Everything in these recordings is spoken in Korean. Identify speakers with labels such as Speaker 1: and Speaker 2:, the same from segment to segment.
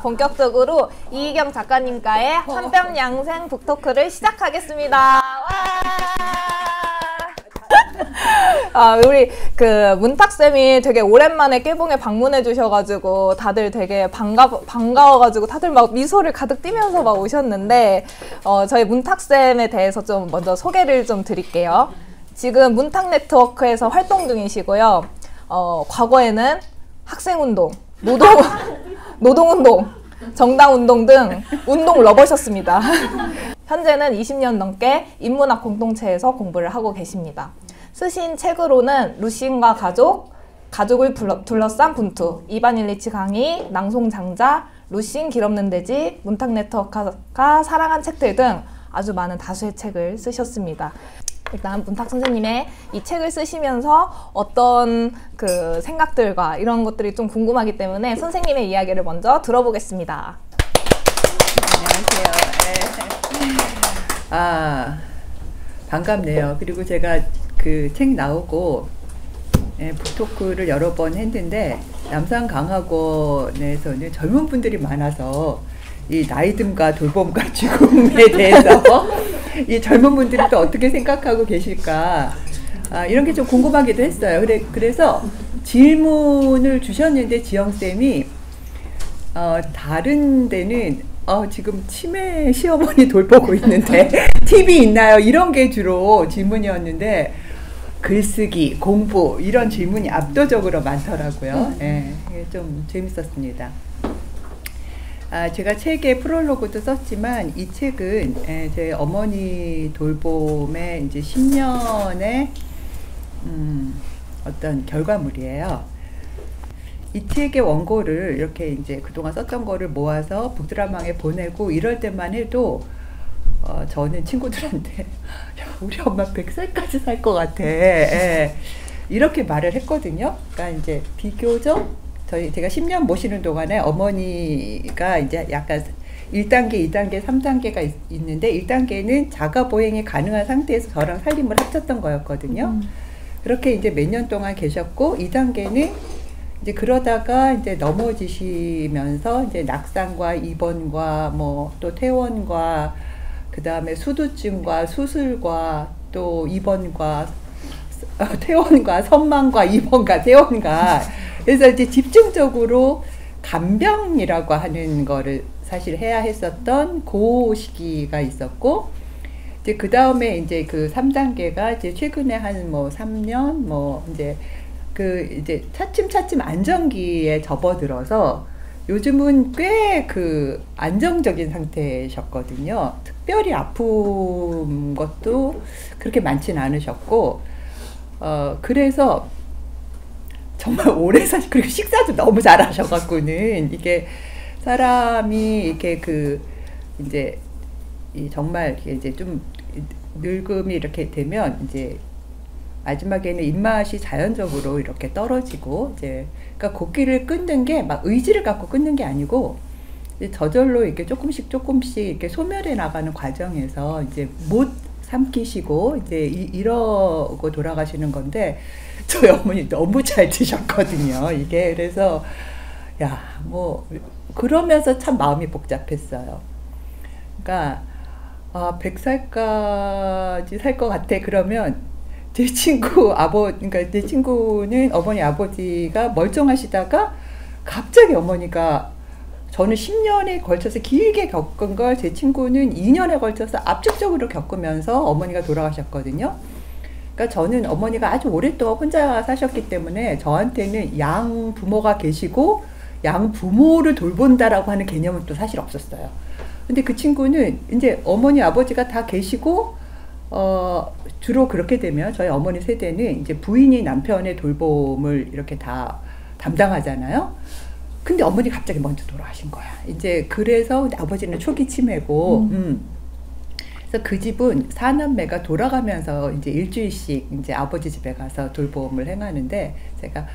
Speaker 1: 본격적으로 이희경 작가님과의 한뼘양생 북토크를 시작하겠습니다. 우리 그 문탁쌤이 되게 오랜만에 깨봉에 방문해 주셔가지고 다들 되게 반가워가지고 다들 막 미소를 가득 띠면서 막 오셨는데, 저희 문탁쌤에 대해서 좀 먼저 소개를 좀 드릴게요. 지금 문탁네트워크에서 활동 중이시고요. 과거에는 학생운동, 노동운동, 정당운동 등 운동 러버셨습니다. 현재는 20년 넘게 인문학 공동체에서 공부를 하고 계십니다. 쓰신 책으로는 루시인과 가족을 둘러싼 분투, 이반 일리치 강의, 낭송장자, 루시인 길 없는 돼지, 문탁네트워크가 사랑한 책들 등 아주 많은 다수의 책을 쓰셨습니다. 일단 문탁 선생님의 이 책을 쓰시면서 어떤 그 생각들과 이런 것들이 좀 궁금하기 때문에 선생님의 이야기를 먼저 들어보겠습니다.
Speaker 2: 안녕하세요. 반갑네요. 그리고 제가 그 책 나오고 북토크를 여러 번 했는데 남산강학원에서는 젊은 분들이 많아서 이 나이듦과 돌봄과 죽음에 대해서 이 젊은 분들이 또 어떻게 생각하고 계실까, 이런 게 좀 궁금하기도 했어요. 그래서 질문을 주셨는데 지영쌤이 다른 데는 지금 치매 시어머니 돌보고 있는데 팁이 있나요? 이런 게 주로 질문이었는데 글쓰기, 공부 이런 질문이 압도적으로 많더라고요. 좀 재밌었습니다. 제가 책에 프롤로그도 썼지만 이 책은 제 어머니 돌봄의 이제 10년의 어떤 결과물이에요. 이 책의 원고를 이렇게 이제 그동안 썼던 거를 모아서 북드라망에 보내고 이럴 때만 해도 저는 친구들한테 야, 우리 엄마 100살까지 살 것 같아. 이렇게 말을 했거든요. 그러니까 이제 비교적 제가 10년 모시는 동안에 어머니가 이제 약간 1단계, 2단계, 3단계가 있는데 1단계는 자가 보행이 가능한 상태에서 저랑 살림을 합쳤던 거였거든요. 그렇게 이제 몇 년 동안 계셨고 2단계는 이제 그러다가 이제 넘어지시면서 이제 낙상과 입원과 뭐 또 퇴원과 그 다음에 수두증과 수술과 또 입원과 퇴원과 선망과 입원과 퇴원과 그래서 이제 집중적으로 간병이라고 하는 거를 사실 해야 했었던 그 시기가 있었고, 이제 그 다음에 이제 그 3단계가 이제 최근에 한 뭐 3년 뭐 이제 이제 차츰 안정기에 접어들어서 요즘은 꽤 그 안정적인 상태셨거든요. 특별히 아픈 것도 그렇게 많지는 않으셨고, 그래서 정말 오래 그리고 식사도 너무 잘하셔갖고는 이게 사람이 이렇게 이제 정말 이제 좀 늙음이 이렇게 되면 이제 마지막에는 입맛이 자연적으로 이렇게 떨어지고 이제 그러니까 곡기를 끊는 게 막 의지를 갖고 끊는 게 아니고 저절로 이렇게 조금씩 이렇게 소멸해 나가는 과정에서 이제 못 삼키시고 이제 이러고 돌아가시는 건데 저희 어머니 너무 잘 드셨거든요. 이게 그래서 야, 뭐 그러면서 참 마음이 복잡했어요. 그러니까 100살까지 살 것 같아. 그러면 제 그러니까 제 친구는 어머니 아버지가 멀쩡하시다가 갑자기 어머니가 저는 10년에 걸쳐서 길게 겪은 걸 제 친구는 2년에 걸쳐서 압축적으로 겪으면서 어머니가 돌아가셨거든요. 그러니까 저는 어머니가 아주 오랫동안 혼자 사셨기 때문에 저한테는 양 부모가 계시고 양 부모를 돌본다라고 하는 개념은 또 사실 없었어요. 근데 그 친구는 이제 어머니 아버지가 다 계시고 주로 그렇게 되면 저희 어머니 세대는 이제 부인이 남편의 돌봄을 이렇게 다 담당하잖아요. 근데 어머니 갑자기 먼저 돌아가신 거야. 이제 그래서 아버지는 초기 치매고, 그래서 그 집은 사남매가 돌아가면서 이제 일주일씩 이제 아버지 집에 가서 돌봄을 행하는데 제가 야,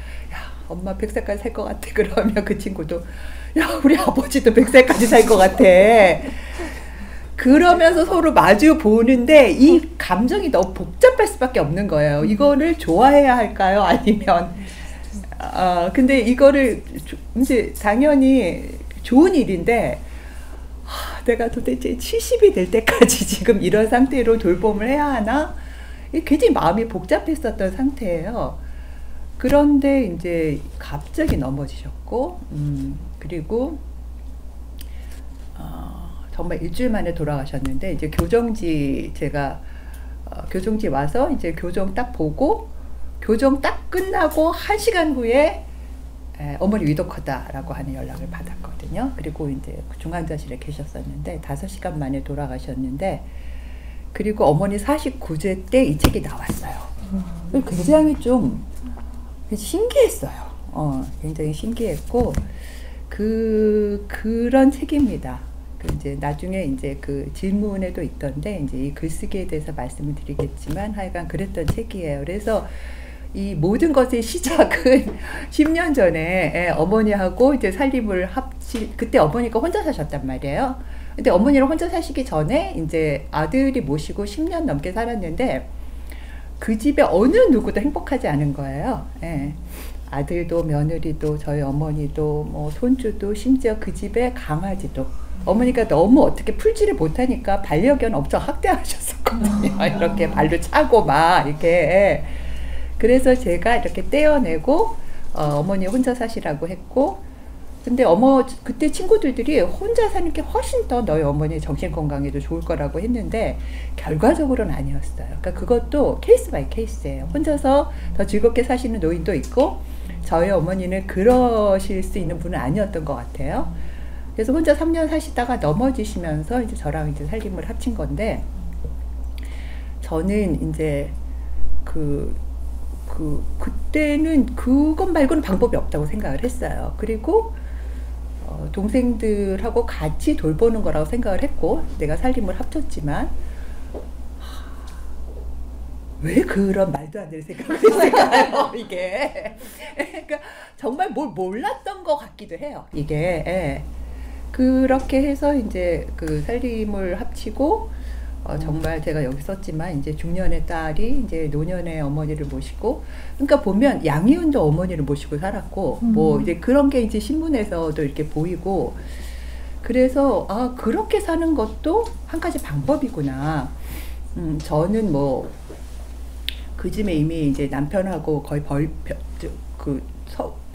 Speaker 2: 엄마 100살까지 살 것 같아. 그러면 그 친구도 야, 우리 아버지도 100살까지 살 것 같아. 그러면서 서로 마주 보는데 이 감정이 너무 복잡할 수밖에 없는 거예요. 이거를 좋아해야 할까요? 아니면 근데 이거를 이제 당연히 좋은 일인데 내가 도대체 70이 될 때까지 지금 이런 상태로 돌봄을 해야 하나? 굉장히 마음이 복잡했었던 상태예요. 그런데 이제 갑자기 넘어지셨고, 그리고 정말 일주일 만에 돌아가셨는데, 이제 교정지 제가 교정지 와서 이제 교정 딱 보고, 교정 딱 끝나고 1시간 후에 어머니 위독하다라고 하는 연락을 받았거든요. 그리고 이제 중환자실에 계셨었는데 5시간 만에 돌아가셨는데, 그리고 어머니 49세 때 이 책이 나왔어요. 굉장히 좀 신기했어요. 굉장히 신기했고, 그런 책입니다. 이제 나중에 이제 그 질문에도 있던데, 이제 이 글쓰기에 대해서 말씀을 드리겠지만, 하여간 그랬던 책이에요. 그래서 이 모든 것의 시작은 10년 전에 어머니하고 이제 살림을 그때 어머니가 혼자 사셨단 말이에요. 근데 어머니랑 혼자 사시기 전에 이제 아들이 모시고 10년 넘게 살았는데, 그 집에 어느 누구도 행복하지 않은 거예요. 아들도 며느리도 저희 어머니도 뭐 손주도 심지어 그 집에 강아지도. 어머니가 너무 어떻게 풀지를 못하니까 반려견 엄청 학대하셨었거든요. 이렇게 발로 차고 막 이렇게. 그래서 제가 이렇게 떼어내고 어머니 혼자 사시라고 했고, 근데 그때 친구들이 혼자 사는 게 훨씬 더 너희 어머니 정신 건강에도 좋을 거라고 했는데 결과적으로는 아니었어요. 그러니까 그것도 케이스 바이 케이스예요. 혼자서 더 즐겁게 사시는 노인도 있고, 저희 어머니는 그러실 수 있는 분은 아니었던 것 같아요. 그래서 혼자 3년 사시다가 넘어지시면서 이제 저랑 이제 살림을 합친 건데, 저는 이제 그때는 그것 말고는 방법이 없다고 생각을 했어요. 그리고 동생들하고 같이 돌보는 거라고 생각을 했고, 내가 살림을 합쳤지만 왜 그런 말도 안 되는 생각을 했을까요? 이게 그러니까 정말 뭘 몰랐던 것 같기도 해요. 이게 그렇게 해서 이제 그 살림을 합치고, 정말 제가 여기 썼지만 이제 중년의 딸이 이제 노년의 어머니를 모시고, 그러니까 보면 양희은도 어머니를 모시고 살았고, 뭐 이제 그런 게 이제 신문에서도 이렇게 보이고, 그래서 그렇게 사는 것도 한 가지 방법이구나. 저는 뭐 그 즈음에 이미 이제 남편하고 거의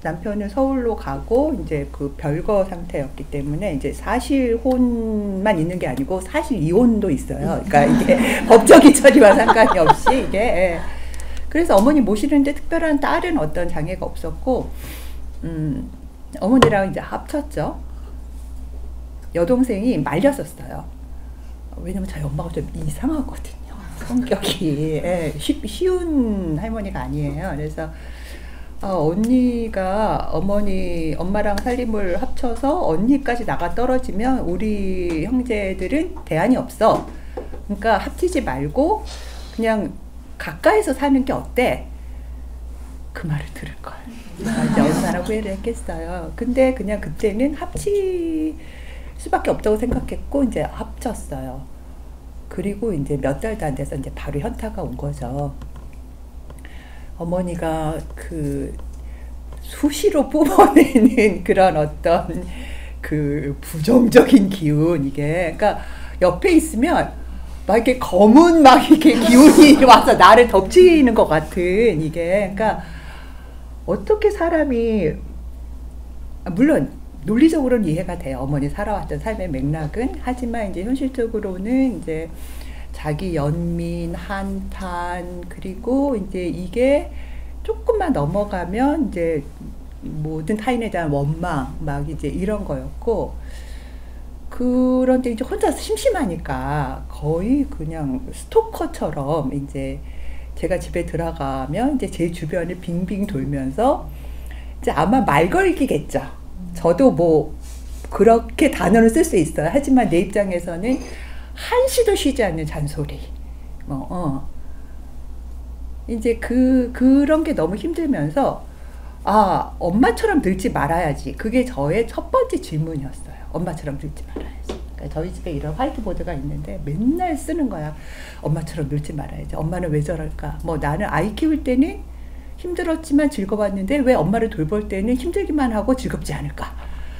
Speaker 2: 남편은 서울로 가고 이제 그 별거 상태였기 때문에 이제 사실혼만 있는 게 아니고 사실 이혼도 있어요. 그러니까 이게 법적인 처리와 상관이 없이 이게. 그래서 어머니 모시는데 특별한 다른 어떤 장애가 없었고, 어머니랑 이제 합쳤죠. 여동생이 말렸었어요. 왜냐면 저희 엄마가 좀 이상하거든요. 성격이 쉬운 할머니가 아니에요. 그래서 언니가 엄마랑 살림을 합쳐서 언니까지 나가 떨어지면 우리 형제들은 대안이 없어. 그러니까 합치지 말고 그냥 가까이서 사는 게 어때? 그 말을 들을 걸. 이제 얼마나 후회를 했겠어요. 근데 그냥 그때는 합칠 수밖에 없다고 생각했고 이제 합쳤어요. 그리고 이제 몇 달도 안 돼서 이제 바로 현타가 온 거죠. 어머니가 그 수시로 뿜어내는 그런 어떤 그 부정적인 기운, 이게 그러니까 옆에 있으면 막 이렇게 검은 막 이렇게 기운이 와서 나를 덮치는 것 같은, 이게 그러니까 어떻게 사람이, 물론 논리적으로는 이해가 돼요. 어머니 살아왔던 삶의 맥락은. 하지만 이제 현실적으로는 이제 자기 연민, 한탄, 그리고 이제 이게 조금만 넘어가면 이제 모든 타인에 대한 원망, 막 이제 이런 거였고, 그런데 이제 혼자서 심심하니까 거의 그냥 스토커처럼 이제 제가 집에 들어가면 이제 제 주변을 빙빙 돌면서 이제 아마 말걸기겠죠. 저도 뭐 그렇게 단어를 쓸 수 있어요. 하지만 내 입장에서는 한시도 쉬지 않는 잔소리. 이제 그런 게 너무 힘들면서, 엄마처럼 늙지 말아야지. 그게 저의 첫 번째 질문이었어요. 엄마처럼 늙지 말아야지. 그러니까 저희 집에 이런 화이트보드가 있는데 맨날 쓰는 거야. 엄마처럼 늙지 말아야지. 엄마는 왜 저럴까? 뭐 나는 아이 키울 때는 힘들었지만 즐거웠는데 왜 엄마를 돌볼 때는 힘들기만 하고 즐겁지 않을까?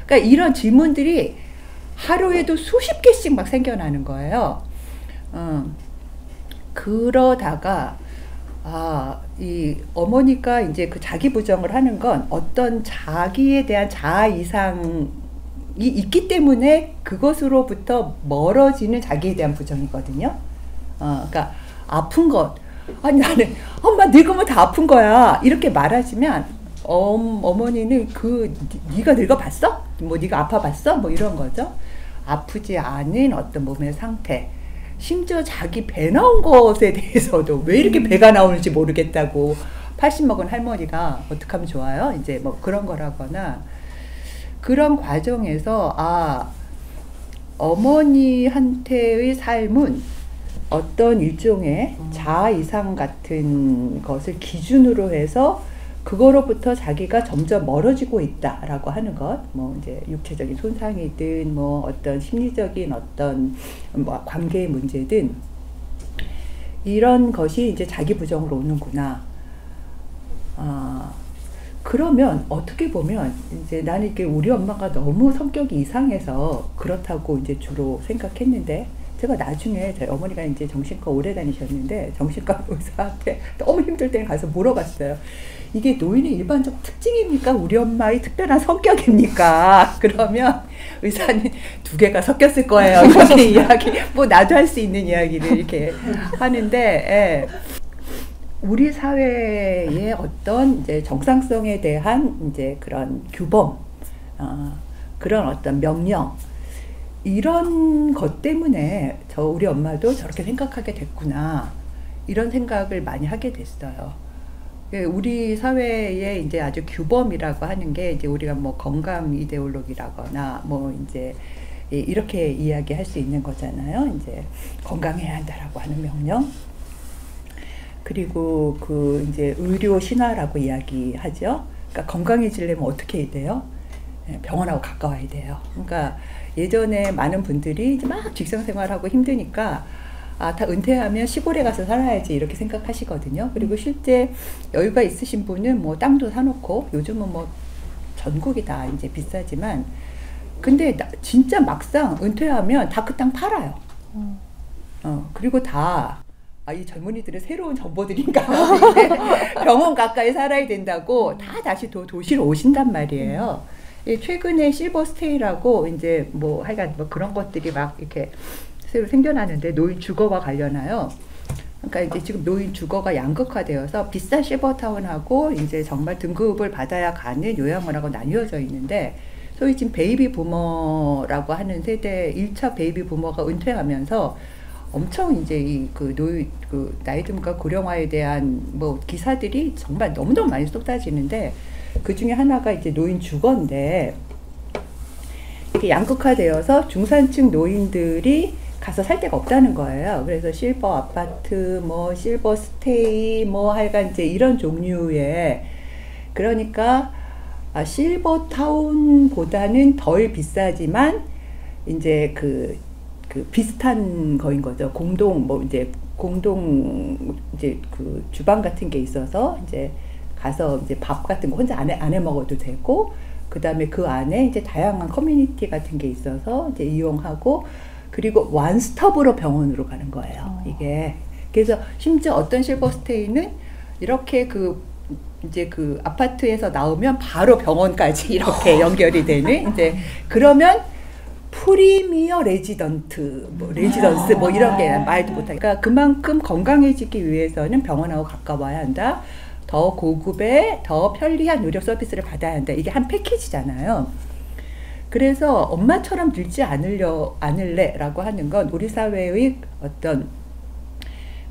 Speaker 2: 그러니까 이런 질문들이 하루에도 수십 개씩 막 생겨나는 거예요. 그러다가 이 어머니가 이제 그 자기 부정을 하는 건 어떤 자기에 대한 자아 이상이 있기 때문에 그것으로부터 멀어지는 자기에 대한 부정이거든요. 그러니까 아픈 것, 아니 나는 엄마 늙으면 다 아픈 거야 이렇게 말하시면 어머니는 네가 늙어봤어? 뭐 네가 아파봤어? 뭐 이런 거죠. 아프지 않은 어떤 몸의 상태, 심지어 자기 배 나온 것에 대해서도 왜 이렇게 배가 나오는지 모르겠다고 80 먹은 할머니가 어떻게 하면 좋아요? 이제 뭐 그런 거라거나 그런 과정에서 어머니한테의 삶은 어떤 일종의 자아 이상 같은 것을 기준으로 해서 그거로부터 자기가 점점 멀어지고 있다라고 하는 것, 뭐 이제 육체적인 손상이든 뭐 어떤 심리적인 어떤 뭐 관계의 문제든 이런 것이 이제 자기 부정으로 오는구나. 그러면 어떻게 보면 이제 나는 이게 우리 엄마가 너무 성격이 이상해서 그렇다고 이제 주로 생각했는데, 제가 나중에 저희 어머니가 이제 정신과 오래 다니셨는데 정신과 의사한테 너무 힘들 때 가서 물어봤어요. 이게 노인의 일반적 특징입니까? 우리 엄마의 특별한 성격입니까? 그러면 의사는 두 개가 섞였을 거예요. 이렇게 이야기, 뭐 나도 할 수 있는 이야기를 이렇게 하는데, 우리 사회의 어떤 이제 정상성에 대한 이제 그런 규범, 그런 어떤 명령, 이런 것 때문에 우리 엄마도 저렇게 생각하게 됐구나, 이런 생각을 많이 하게 됐어요. 우리 사회의 이제 아주 규범이라고 하는 게 이제 우리가 뭐 건강 이데올로기라거나 뭐 이제 이렇게 이야기할 수 있는 거잖아요. 이제 건강해야 한다라고 하는 명령. 그리고 그 이제 의료 신화라고 이야기하죠. 그러니까 건강해지려면 어떻게 해야 돼요? 병원하고 가까워야 돼요. 그러니까 예전에 많은 분들이 이제 막 직장 생활하고 힘드니까 다 은퇴하면 시골에 가서 살아야지 이렇게 생각하시거든요. 그리고 실제 여유가 있으신 분은 뭐 땅도 사놓고, 요즘은 뭐 전국이 다 이제 비싸지만, 근데 진짜 막상 은퇴하면 다 그 땅 팔아요. 그리고 이 젊은이들은 새로운 정보들인가 병원 가까이 살아야 된다고 다 다시 도시로 오신단 말이에요. 최근에 실버스테이라고 이제 뭐 하여간 뭐 그런 것들이 막 이렇게 새로 생겨나는데, 노인 주거와 관련하여, 그러니까 이제 지금 노인 주거가 양극화되어서 비싼 실버타운하고 이제 정말 등급을 받아야 가는 요양원하고 나뉘어져 있는데, 소위 지금 베이비 부머라고 하는 세대 1차 베이비 부머가 은퇴하면서 엄청 이제 그 나이 듦과 고령화에 대한 뭐 기사들이 정말 너무너무 많이 쏟아지는데, 그 중에 하나가 이제 노인 주거인데, 이게 양극화되어서 중산층 노인들이 가서 살 데가 없다는 거예요. 그래서 실버 아파트, 뭐 실버 스테이, 뭐 하여간 이제 이런 종류의, 그러니까 실버 타운보다는 덜 비싸지만 이제 그 비슷한 거인 거죠. 공동 그 주방 같은 게 있어서 이제 가서 이제 밥 같은 거 혼자 안 해 먹어도 되고, 그 다음에 그 안에 이제 다양한 커뮤니티 같은 게 있어서 이제 이용하고, 그리고 원스톱으로 병원으로 가는 거예요. 이게. 그래서 심지어 어떤 실버스테이는 이렇게 이제 그 아파트에서 나오면 바로 병원까지 이렇게 연결이 되는, 이제 그러면 프리미어 레지던트, 뭐 레지던스 뭐 이런 게 말도 못하니까, 그만큼 건강해지기 위해서는 병원하고 가까워야 한다. 더 고급의 더 편리한 의료 서비스를 받아야 한다. 이게 한 패키지잖아요. 그래서 엄마처럼 늙지 않을래 라고 하는 건 우리 사회의 어떤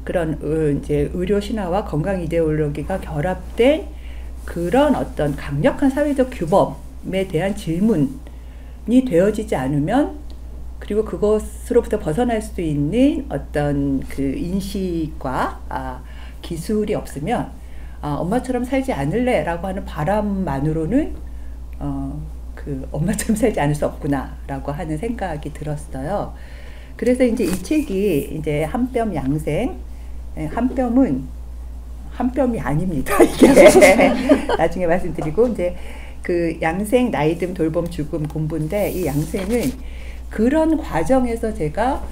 Speaker 2: 그런 이제 의료 신화와 건강 이데올로기가 결합된 그런 어떤 강력한 사회적 규범에 대한 질문이 되어지지 않으면, 그리고 그것으로부터 벗어날 수 있는 어떤 그 인식과 기술이 없으면 엄마처럼 살지 않을래 라고 하는 바람만으로는 엄마처럼 살지 않을 수 없구나 라고 하는 생각이 들었어요. 그래서 이제 이 책이 이제 한뼘 양생, 한뼘은 한뼘이 아닙니다. 이게 나중에 말씀드리고, 이제 그 양생, 나이듦, 돌봄, 죽음 공부인데 이 양생은 그런 과정에서 제가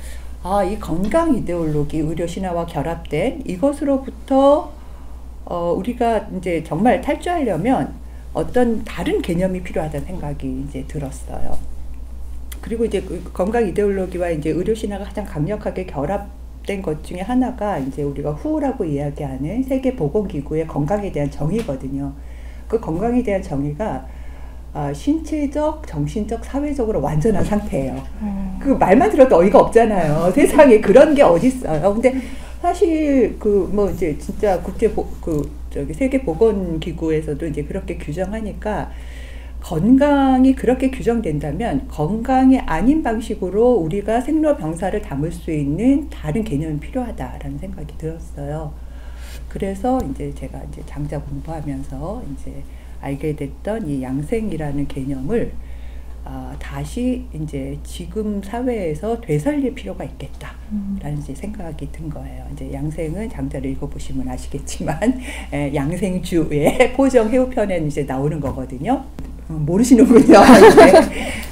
Speaker 2: 이 건강 이데올로기, 의료 신화와 결합된 이것으로부터 우리가 이제 정말 탈주하려면 어떤 다른 개념이 필요하다는 생각이 이제 들었어요. 그리고 이제 그 건강 이데올로기와 이제 의료 신화가 가장 강력하게 결합된 것 중에 하나가 이제 우리가 WHO라고 이야기하는 세계보건기구의 건강에 대한 정의거든요. 그 건강에 대한 정의가 신체적, 정신적, 사회적으로 완전한 상태예요. 그 말만 들어도 어이가 없잖아요. 세상에 그런 게 어딨어요. 근데 사실 그 뭐 이제 진짜 세계보건기구에서도 이제 그렇게 규정하니까 건강이 그렇게 규정된다면 건강이 아닌 방식으로 우리가 생로병사를 담을 수 있는 다른 개념이 필요하다라는 생각이 들었어요. 그래서 이제 제가 이제 장자 공부하면서 이제 알게 됐던 이 양생이라는 개념을 다시 이제 지금 사회에서 되살릴 필요가 있겠다라는 이제 생각이 든 거예요. 이제 양생은 장자를 읽어보시면 아시겠지만 양생주의 포정 해우편에 이제 나오는 거거든요. 모르시는군요.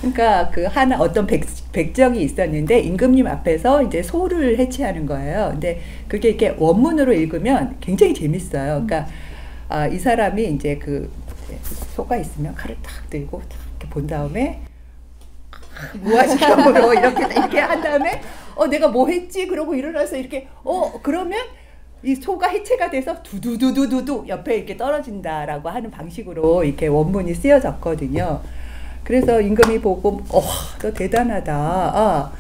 Speaker 2: 그러니까 그 하나 어떤 백정이 있었는데 임금님 앞에서 이제 소를 해치하는 거예요. 근데 그게 이렇게 원문으로 읽으면 굉장히 재밌어요. 그러니까 이 사람이 이제 그 소가 있으면 칼을 탁 들고 탁 이렇게 본 다음에 무아지경으로 이렇게 한 다음에 내가 뭐 했지? 그러고 일어나서 이렇게 그러면 이 소가 해체가 돼서 두두두두두두 옆에 이렇게 떨어진다라고 하는 방식으로 이렇게 원문이 쓰여졌거든요. 그래서 임금이 보고 너 대단하다.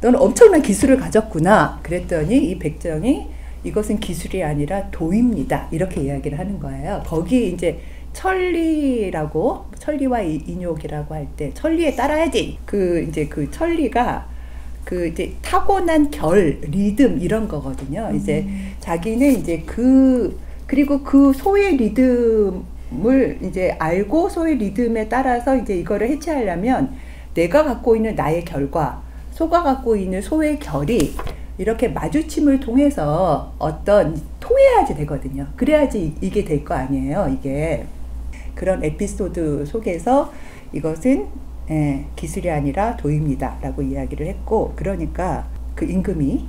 Speaker 2: 너는 엄청난 기술을 가졌구나. 그랬더니 이 백정이 이것은 기술이 아니라 도입니다. 이렇게 이야기를 하는 거예요. 거기 이제 천리와 인욕이라고 할 때 천리에 따라야지. 이제 그 천리가 이제 타고난 리듬 이런 거거든요. 이제 자기는 이제 그리고 그 소의 리듬을 이제 알고 소의 리듬에 따라서 이제 이거를 해체하려면 내가 갖고 있는 나의 결과, 소가 갖고 있는 소의 결이 이렇게 마주침을 통해서 통해야지 되거든요. 그래야지 이게 될 거 아니에요. 이게 그런 에피소드 속에서 이것은 기술이 아니라 도입니다 라고 이야기를 했고, 그러니까 그 임금이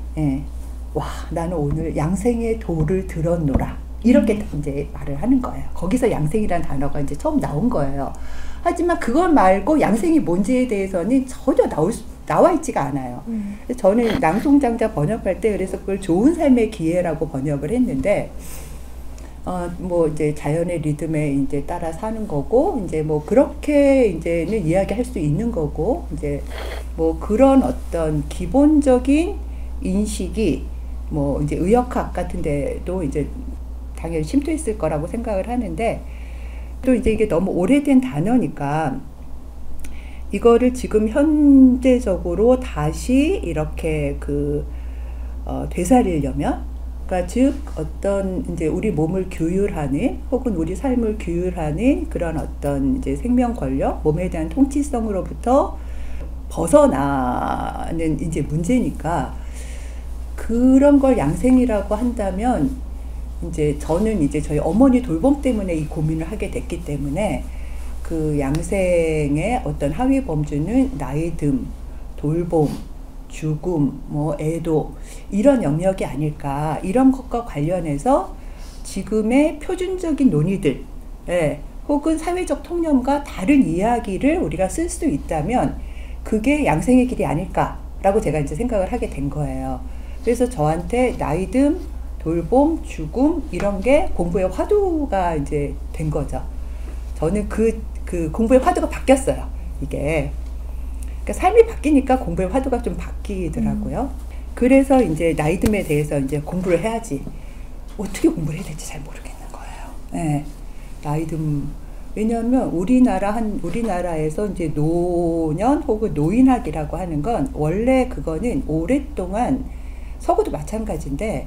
Speaker 2: 나는 오늘 양생의 도를 들었노라 이렇게 이제 말을 하는 거예요. 거기서 양생이라는 단어가 이제 처음 나온 거예요. 하지만 그걸 말고 양생이 뭔지에 대해서는 전혀 나와 있지가 않아요. 저는 낭송장자 번역할 때 그래서 그걸 좋은 삶의 기회라고 번역을 했는데 뭐 이제 자연의 리듬에 이제 따라 사는 거고, 이제 뭐 그렇게 이제는 이야기할 수 있는 거고, 이제 뭐 그런 어떤 기본적인 인식이 뭐 이제 의역학 같은 데도 이제 당연히 침투했을 거라고 생각을 하는데, 또 이제 이게 너무 오래된 단어니까 이거를 지금 현재적으로 다시 이렇게 되살리려면, 그러니까 즉 어떤 이제 우리 몸을 규율하는 혹은 우리 삶을 규율하는 그런 어떤 이제 생명 권력, 몸에 대한 통치성으로부터 벗어나는 이제 문제니까, 그런 걸 양생이라고 한다면 이제 저는 이제 저희 어머니 돌봄 때문에 이 고민을 하게 됐기 때문에 그 양생의 어떤 하위 범주는 나이듦, 돌봄, 죽음, 뭐 애도 이런 영역이 아닐까, 이런 것과 관련해서 지금의 표준적인 논의들 혹은 사회적 통념과 다른 이야기를 우리가 쓸 수 있다면 그게 양생의 길이 아닐까라고 제가 이제 생각을 하게 된 거예요. 그래서 저한테 나이듦, 돌봄, 죽음 이런 게 공부의 화두가 이제 된 거죠. 저는 그 공부의 화두가 바뀌었어요. 이게 그러니까 삶이 바뀌니까 공부의 화두가 좀 바뀌더라고요. 그래서 이제 나이듦에 대해서 이제 공부를 해야지, 어떻게 공부를 해야 될지 잘 모르겠는 거예요. 나이듦, 왜냐하면 우리나라에서 이제 노년 혹은 노인학이라고 하는 건 원래 그거는 오랫동안 서구도 마찬가지인데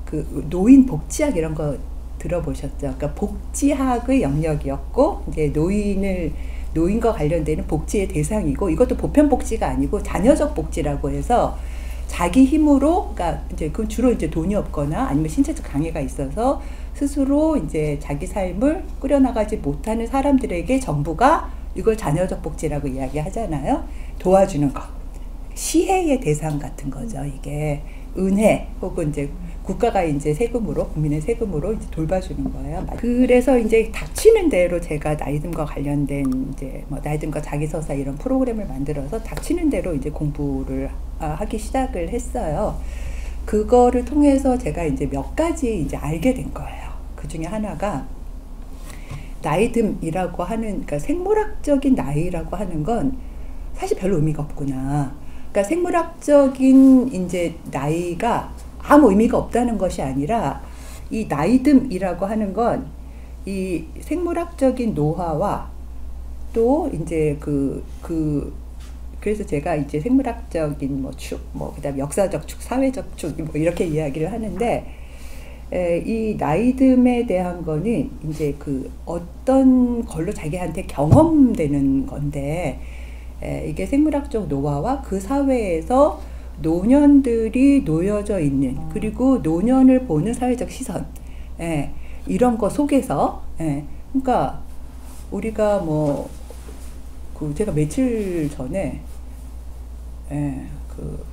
Speaker 2: 그 노인 복지학 이런 거 들어보셨죠? 그러니까 복지학의 영역이었고, 이제 노인과 관련되는 복지의 대상이고, 이것도 보편 복지가 아니고 자녀적 복지라고 해서 자기 힘으로, 그러니까 이제 그 주로 이제 돈이 없거나 아니면 신체적 장애가 있어서 스스로 이제 자기 삶을 꾸려나가지 못하는 사람들에게 정부가 이걸 자녀적 복지라고 이야기하잖아요. 도와주는 것. 시혜의 대상 같은 거죠. 이게 은혜 혹은 이제 국가가 이제 세금으로 국민의 세금으로 이제 돌봐주는 거예요. 그래서 이제 닥치는 대로 제가 나이듦과 관련된 이제 뭐 나이듦과 자기서사 이런 프로그램을 만들어서 닥치는 대로 이제 공부를 하기 시작을 했어요. 그거를 통해서 제가 이제 몇 가지 이제 알게 된 거예요. 그 중에 하나가 나이듦이라고 하는, 그러니까 생물학적인 나이라고 하는 건 사실 별로 의미가 없구나. 그러니까 생물학적인 이제 나이가 아무 의미가 없다는 것이 아니라 이 나이듦이라고 하는 건 이 생물학적인 노화와 또 이제 그래서 제가 이제 생물학적인 뭐 축, 뭐 그다음에 역사적 축, 사회적 축 뭐 이렇게 이야기를 하는데 이 나이듦에 대한 거는 이제 그 어떤 걸로 자기한테 경험되는 건데 이게 생물학적 노화와 그 사회에서 노년들이 놓여져 있는 그리고 노년을 보는 사회적 시선 이런 거 속에서 그러니까 우리가 뭐 제가 며칠 전에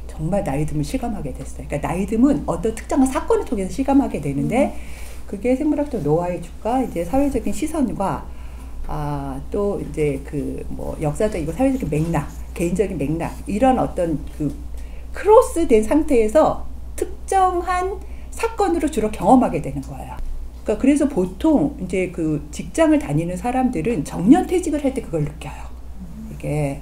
Speaker 2: 정말 나이듦을 실감하게 됐어요. 그러니까 나이듦은 어떤 특정한 사건을 통해서 실감하게 되는데 그게 생물학적 노화의 축과 이제 사회적인 시선과 또 이제 뭐 역사적이고 사회적인 맥락, 개인적인 맥락 이런 어떤 크로스된 상태에서 특정한 사건으로 주로 경험하게 되는 거예요. 그러니까 그래서 보통 이제 직장을 다니는 사람들은 정년퇴직을 할 때 그걸 느껴요. 이게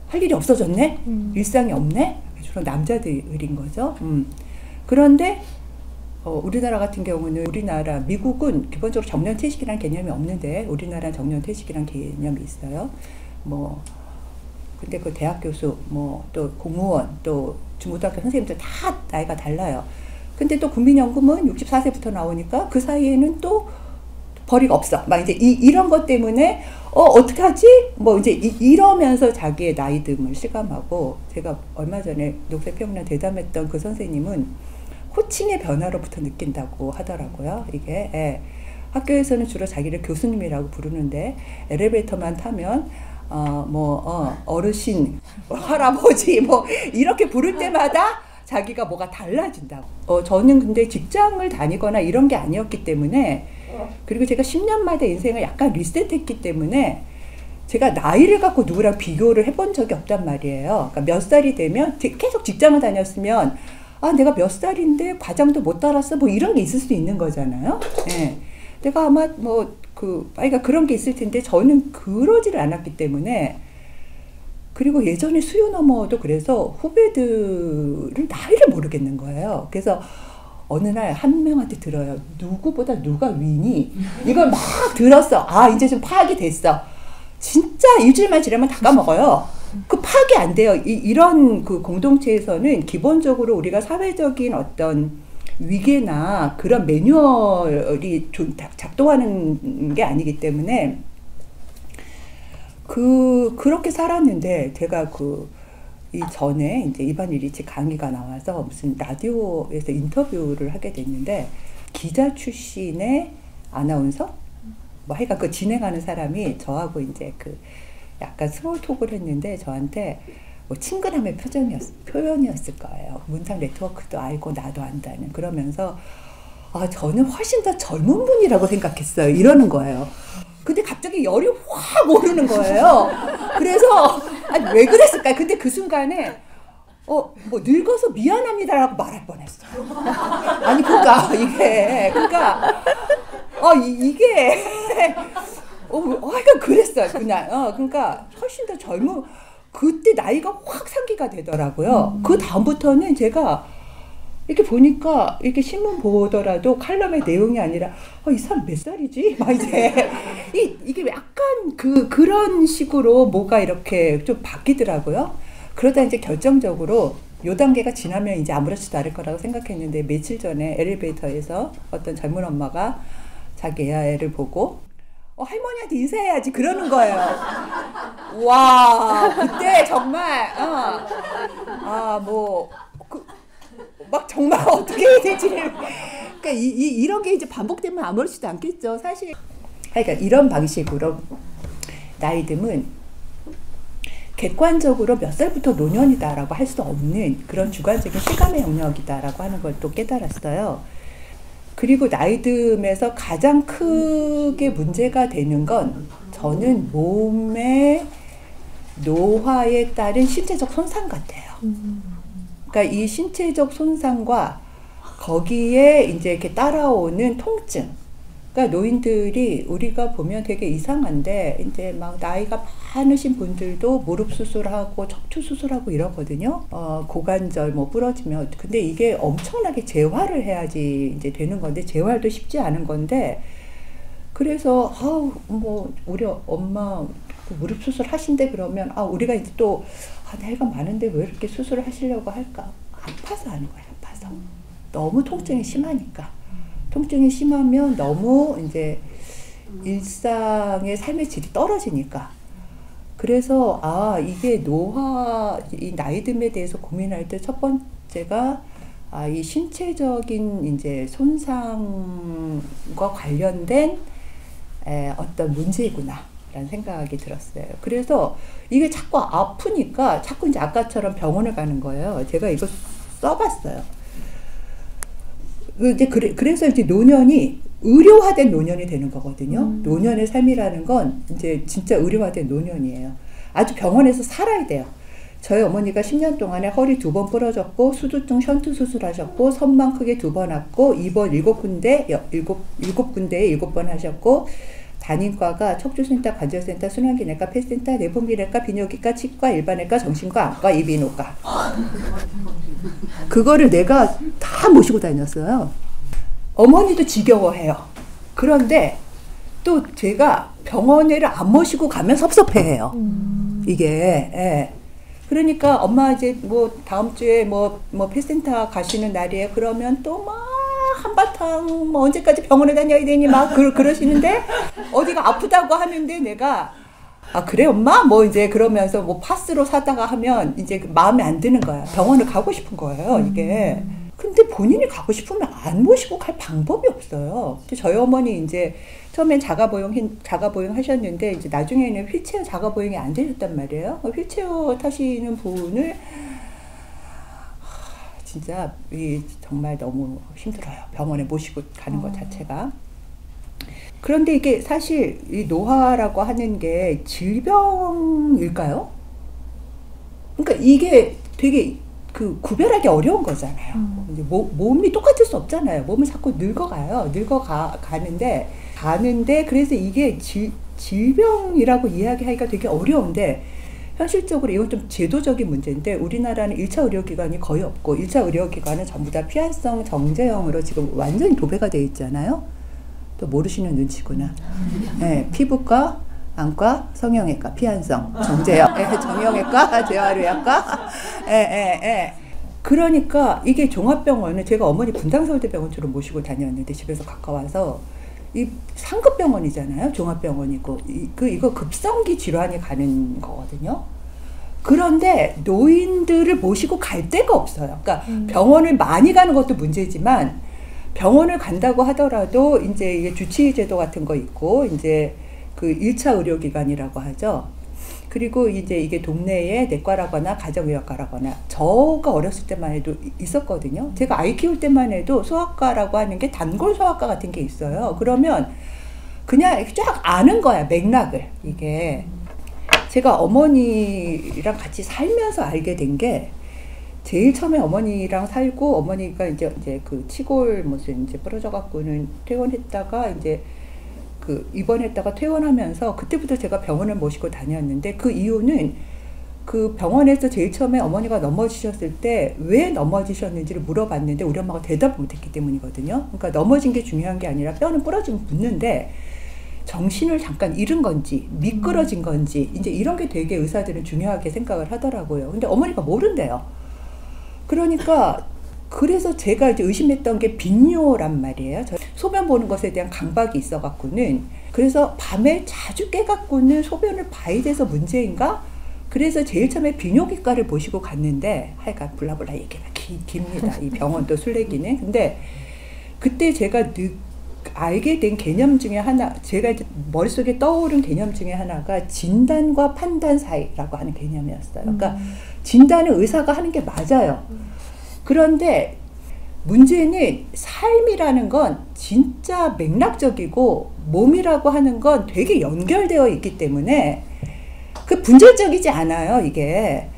Speaker 2: 할 일이 없어졌네? 일상이 없네? 주로 남자들인 거죠. 그런데 우리나라 같은 경우는 미국은 기본적으로 정년퇴직이라는 개념이 없는데 우리나라는 정년퇴직이라는 개념이 있어요. 근데 그 대학 교수, 또 공무원, 또 중고등학교 선생님들 다 나이가 달라요. 근데 또 국민연금은 64세부터 나오니까 그 사이에는 또 벌이가 없어. 막 이제 이런 것 때문에 어떻게 하지? 뭐 이제 이러면서 자기의 나이듦을 실감하고 제가 얼마 전에 녹색평론 대담했던 그 선생님은 호칭의 변화로부터 느낀다고 하더라고요. 이게 학교에서는 주로 자기를 교수님이라고 부르는데 엘리베이터만 타면 어르신, 할아버지 이렇게 부를 때마다 자기가 뭐가 달라진다고. 저는 근데 직장을 다니거나 이런 게 아니었기 때문에 그리고 제가 10년마다 인생을 약간 리셋했기 때문에 제가 나이를 갖고 누구랑 비교를 해본 적이 없단 말이에요. 그러니까 몇 살이 되면 계속 직장을 다녔으면 내가 몇 살인데 과장도 못 달았어 이런 게 있을 수 있는 거잖아요. 내가 아마 그러니까 그런 게 있을 텐데 저는 그러지를 않았기 때문에 그리고 예전에 수요 넘어도 그래서 후배들을 나이를 모르겠는 거예요. 그래서 어느 날 한 명한테 들어요. 누구보다 누가 위니? 이걸 막 들었어. 이제 좀 파악이 됐어. 진짜 일주일만 지나면 다 까먹어요. 그 파악이 안 돼요. 이런 공동체에서는 기본적으로 우리가 사회적인 어떤 위계나 그런 매뉴얼이 작동하는 게 아니기 때문에 그렇게 살았는데 제가 전에 이제 이반 일리치 강의가 나와서 무슨 라디오에서 인터뷰를 하게 됐는데 기자 출신의 아나운서 하여간 진행하는 사람이 저하고 이제 약간 스몰 톡을 했는데 저한테 친근함의 표현이었을 거예요. 문상 네트워크도 알고 나도 안다는. 그러면서 저는 훨씬 더 젊은 분이라고 생각했어요. 이러는 거예요. 근데 갑자기 열이 확 오르는 거예요. 그래서 왜 그랬을까요? 근데 그 순간에 늙어서 미안합니다라고 말할 뻔했어요. 이게 하여간 그랬어요. 그냥 그러니까 훨씬 더 그때 나이가 확 상기가 되더라고요. 그 다음부터는 제가 이렇게 보니까 이렇게 신문 보더라도 칼럼의 내용이 아니라 이 사람 몇 살이지? 막 이제 이게 약간 그런 식으로 뭐가 이렇게 좀 바뀌더라고요. 그러다 이제 결정적으로 요 단계가 지나면 이제 아무렇지도 않을 거라고 생각했는데 며칠 전에 엘리베이터에서 어떤 젊은 엄마가 자기 애를 보고 할머니한테 인사해야지 그러는 거예요. 와, 그때 정말 막 정말 어떻게 해야 될지를 그러니까 이런 게 이제 반복되면 아무렇지도 않겠죠, 사실. 그러니까 이런 방식으로 나이듦은 객관적으로 몇 살부터 노년이다라고 할 수 없는 그런 주관적인 실감의 영역이다라고 하는 걸 또 깨달았어요. 그리고 나이듦에서 가장 크게 문제가 되는 건 저는 몸의 노화에 따른 신체적 손상 같아요. 그러니까 이 신체적 손상과 거기에 이제 이렇게 따라오는 통증. 그러니까 노인들이 우리가 보면 되게 이상한데 이제 막 나이가 많으신 분들도 무릎 수술하고 척추 수술하고 이러거든요. 고관절 뭐 부러지면. 근데 이게 엄청나게 재활을 해야지 이제 되는 건데 재활도 쉽지 않은 건데 그래서 뭐 우리 엄마 무릎 수술 하신대 그러면 우리가 이제 또 나이가 많은데 왜 이렇게 수술을 하시려고 할까? 아파서 하는 거야. 아파서. 너무 통증이 심하니까. 통증이 심하면 너무 이제 일상의 삶의 질이 떨어지니까. 그래서 이게 노화, 이 나이듦에 대해서 고민할 때 첫 번째가 이 신체적인 이제 손상과 관련된 어떤 문제이구나 라는 생각이 들었어요. 그래서 이게 자꾸 아프니까 자꾸 이제 아까처럼 병원을 가는 거예요. 제가 이거 써봤어요. 이제 그래서 이제 노년이 의료화된 노년이 되는 거거든요. 노년의 삶이라는 건 이제 진짜 의료화된 노년이에요. 아주 병원에서 살아야 돼요. 저희 어머니가 10년 동안에 허리 2번 부러졌고 수두증 션트 수술하셨고 선만 크게 2번 왔고 입원 7군데에 7번 하셨고 단인과가 척추센터, 관절센터, 순환기내과, 폐센터, 내분비내과, 비뇨기과, 치과, 일반외과, 정신과, 안과, 이비인후과. 그거를 내가 다 모시고 다녔어요. 어머니도 지겨워해요. 그런데 또 제가 병원에를 안 모시고 가면 섭섭해해요. 이게. 예. 그러니까 엄마 이제 뭐 다음 주에 뭐 폐센터 가시는 날이에요. 그러면 또 막 한바탕 뭐 언제까지 병원에 다녀야 되니 막 그러시는데 어디가 아프다고 하는데 내가 그래 엄마? 뭐 이제 그러면서 뭐 파스로 사다가 하면 이제 마음에 안 드는 거야. 병원을 가고 싶은 거예요, 이게. 근데 본인이 가고 싶으면 안 모시고 갈 방법이 없어요. 저희 어머니 이제 처음엔 자가보용 하셨는데 이제 나중에는 휠체어 자가보용이 안 되셨단 말이에요. 휠체어 타시는 분을 진짜 정말 너무 힘들어요. 병원에 모시고 가는 것 자체가. 그런데 이게 사실 이 노화라고 하는 게 질병일까요? 그러니까 이게 되게 구별하기 어려운 거잖아요. 이제 몸이 똑같을 수 없잖아요. 몸은 자꾸 가는데 그래서 이게 질병이라고 이야기하기가 되게 어려운데 현실적으로 이건 좀 제도적인 문제인데 우리나라는 1차 의료기관이 거의 없고 1차 의료기관은 전부 다 피한성 정제형으로 지금 완전히 도배가 되어 있잖아요. 또 모르시는 눈치구나. 네, 피부과, 안과, 성형외과, 피한성, 정제형, 정형외과, 재활의학과, 그러니까 이게 종합병원은 제가 어머니 분당서울대병원처럼 모시고 다녔는데 집에서 가까워서 이 상급병원이잖아요. 종합병원이고 이거 급성기 질환이 가는 거거든요. 그런데 노인들을 모시고 갈 데가 없어요. 그러니까 병원을 많이 가는 것도 문제지만 병원을 간다고 하더라도 이제 이게 주치의제도 같은 거 있고 이제 그 1차 의료기관이라고 하죠. 그리고 이제 이게 동네에 내과라거나 가정의학과라거나 저가 어렸을 때만 해도 있었거든요. 제가 아이 키울 때만 해도 소아과라고 하는 게 단골 소아과 같은 게 있어요. 그러면 그냥 쫙 아는 거야, 맥락을. 이게 제가 어머니랑 같이 살면서 알게 된 게 제일 처음에 어머니랑 살고 어머니가 이제 그 치골 무슨 이제 부러져 갖고는 퇴원했다가 이제 입원했다가 퇴원하면서 그때부터 제가 병원을 모시고 다녔는데 그 이유는 그 병원에서 제일 처음에 어머니가 넘어지셨을 때 왜 넘어지셨는지를 물어봤는데 우리 엄마가 대답을 못했기 때문이거든요. 그러니까 넘어진 게 중요한 게 아니라 뼈는 부러지면 붙는데 정신을 잠깐 잃은 건지 미끄러진 건지 이제 이런 게 되게 의사들은 중요하게 생각을 하더라고요. 근데 어머니가 모른대요. 그러니까 그래서 제가 이제 의심했던 게 빈뇨란 말이에요. 소변 보는 것에 대한 강박이 있어갖고는 그래서 밤에 자주 깨갖고는 소변을 봐야 돼서 문제인가? 그래서 제일 처음에 비뇨기과를 모시고 갔는데 하여간 블라블라 얘기가 깁니다. 이 병원도 술래기는. 근데 그때 제가 알게 된 개념 중에 하나, 제가 이제 머릿속에 떠오른 개념 중에 하나가 진단과 판단 사이라고 하는 개념이었어요. 그러니까 진단은 의사가 하는 게 맞아요. 그런데 문제는 삶이라는 건 진짜 맥락적이고 몸이라고 하는 건 되게 연결되어 있기 때문에 그 분절적이지 않아요, 이게.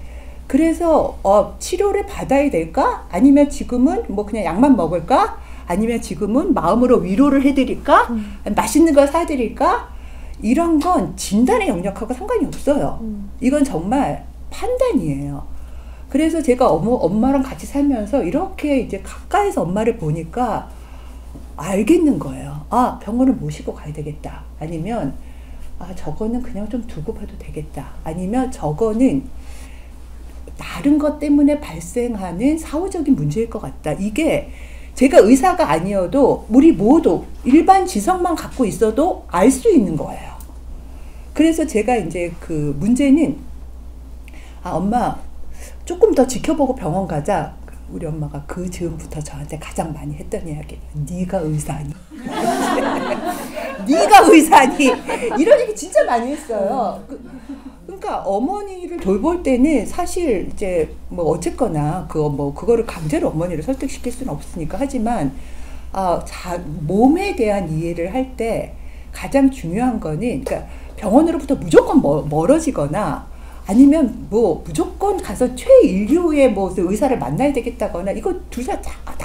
Speaker 2: 그래서 치료를 받아야 될까? 아니면 지금은 뭐 그냥 약만 먹을까? 아니면 지금은 마음으로 위로를 해드릴까? 맛있는 걸 사드릴까? 이런 건 진단의 영역하고 상관이 없어요. 이건 정말 판단이에요. 그래서 제가 엄마랑 같이 살면서 이렇게 이제 가까이서 엄마를 보니까 알겠는 거예요. 아, 병원을 모시고 가야 되겠다. 아니면 저거는 그냥 좀 두고 봐도 되겠다. 아니면 저거는 다른 것 때문에 발생하는 사후적인 문제일 것 같다. 이게 제가 의사가 아니어도 우리 모두 일반 지성만 갖고 있어도 알 수 있는 거예요. 그래서 제가 이제 그 문제는 엄마 조금 더 지켜보고 병원 가자. 우리 엄마가 그 즈음부터 저한테 가장 많이 했던 이야기, 네가 의사니? 네가 의사니? 이런 얘기 진짜 많이 했어요. 그러니까 어머니를 돌볼 때는 사실 이제 뭐 어쨌거나 그거를 강제로 어머니를 설득시킬 수는 없으니까, 하지만 몸에 대한 이해를 할 때 가장 중요한 거는, 그러니까 병원으로부터 무조건 멀어지거나 아니면 뭐 무조건 가서 최인류의 뭐 의사를 만나야 되겠다거나, 이거 둘 다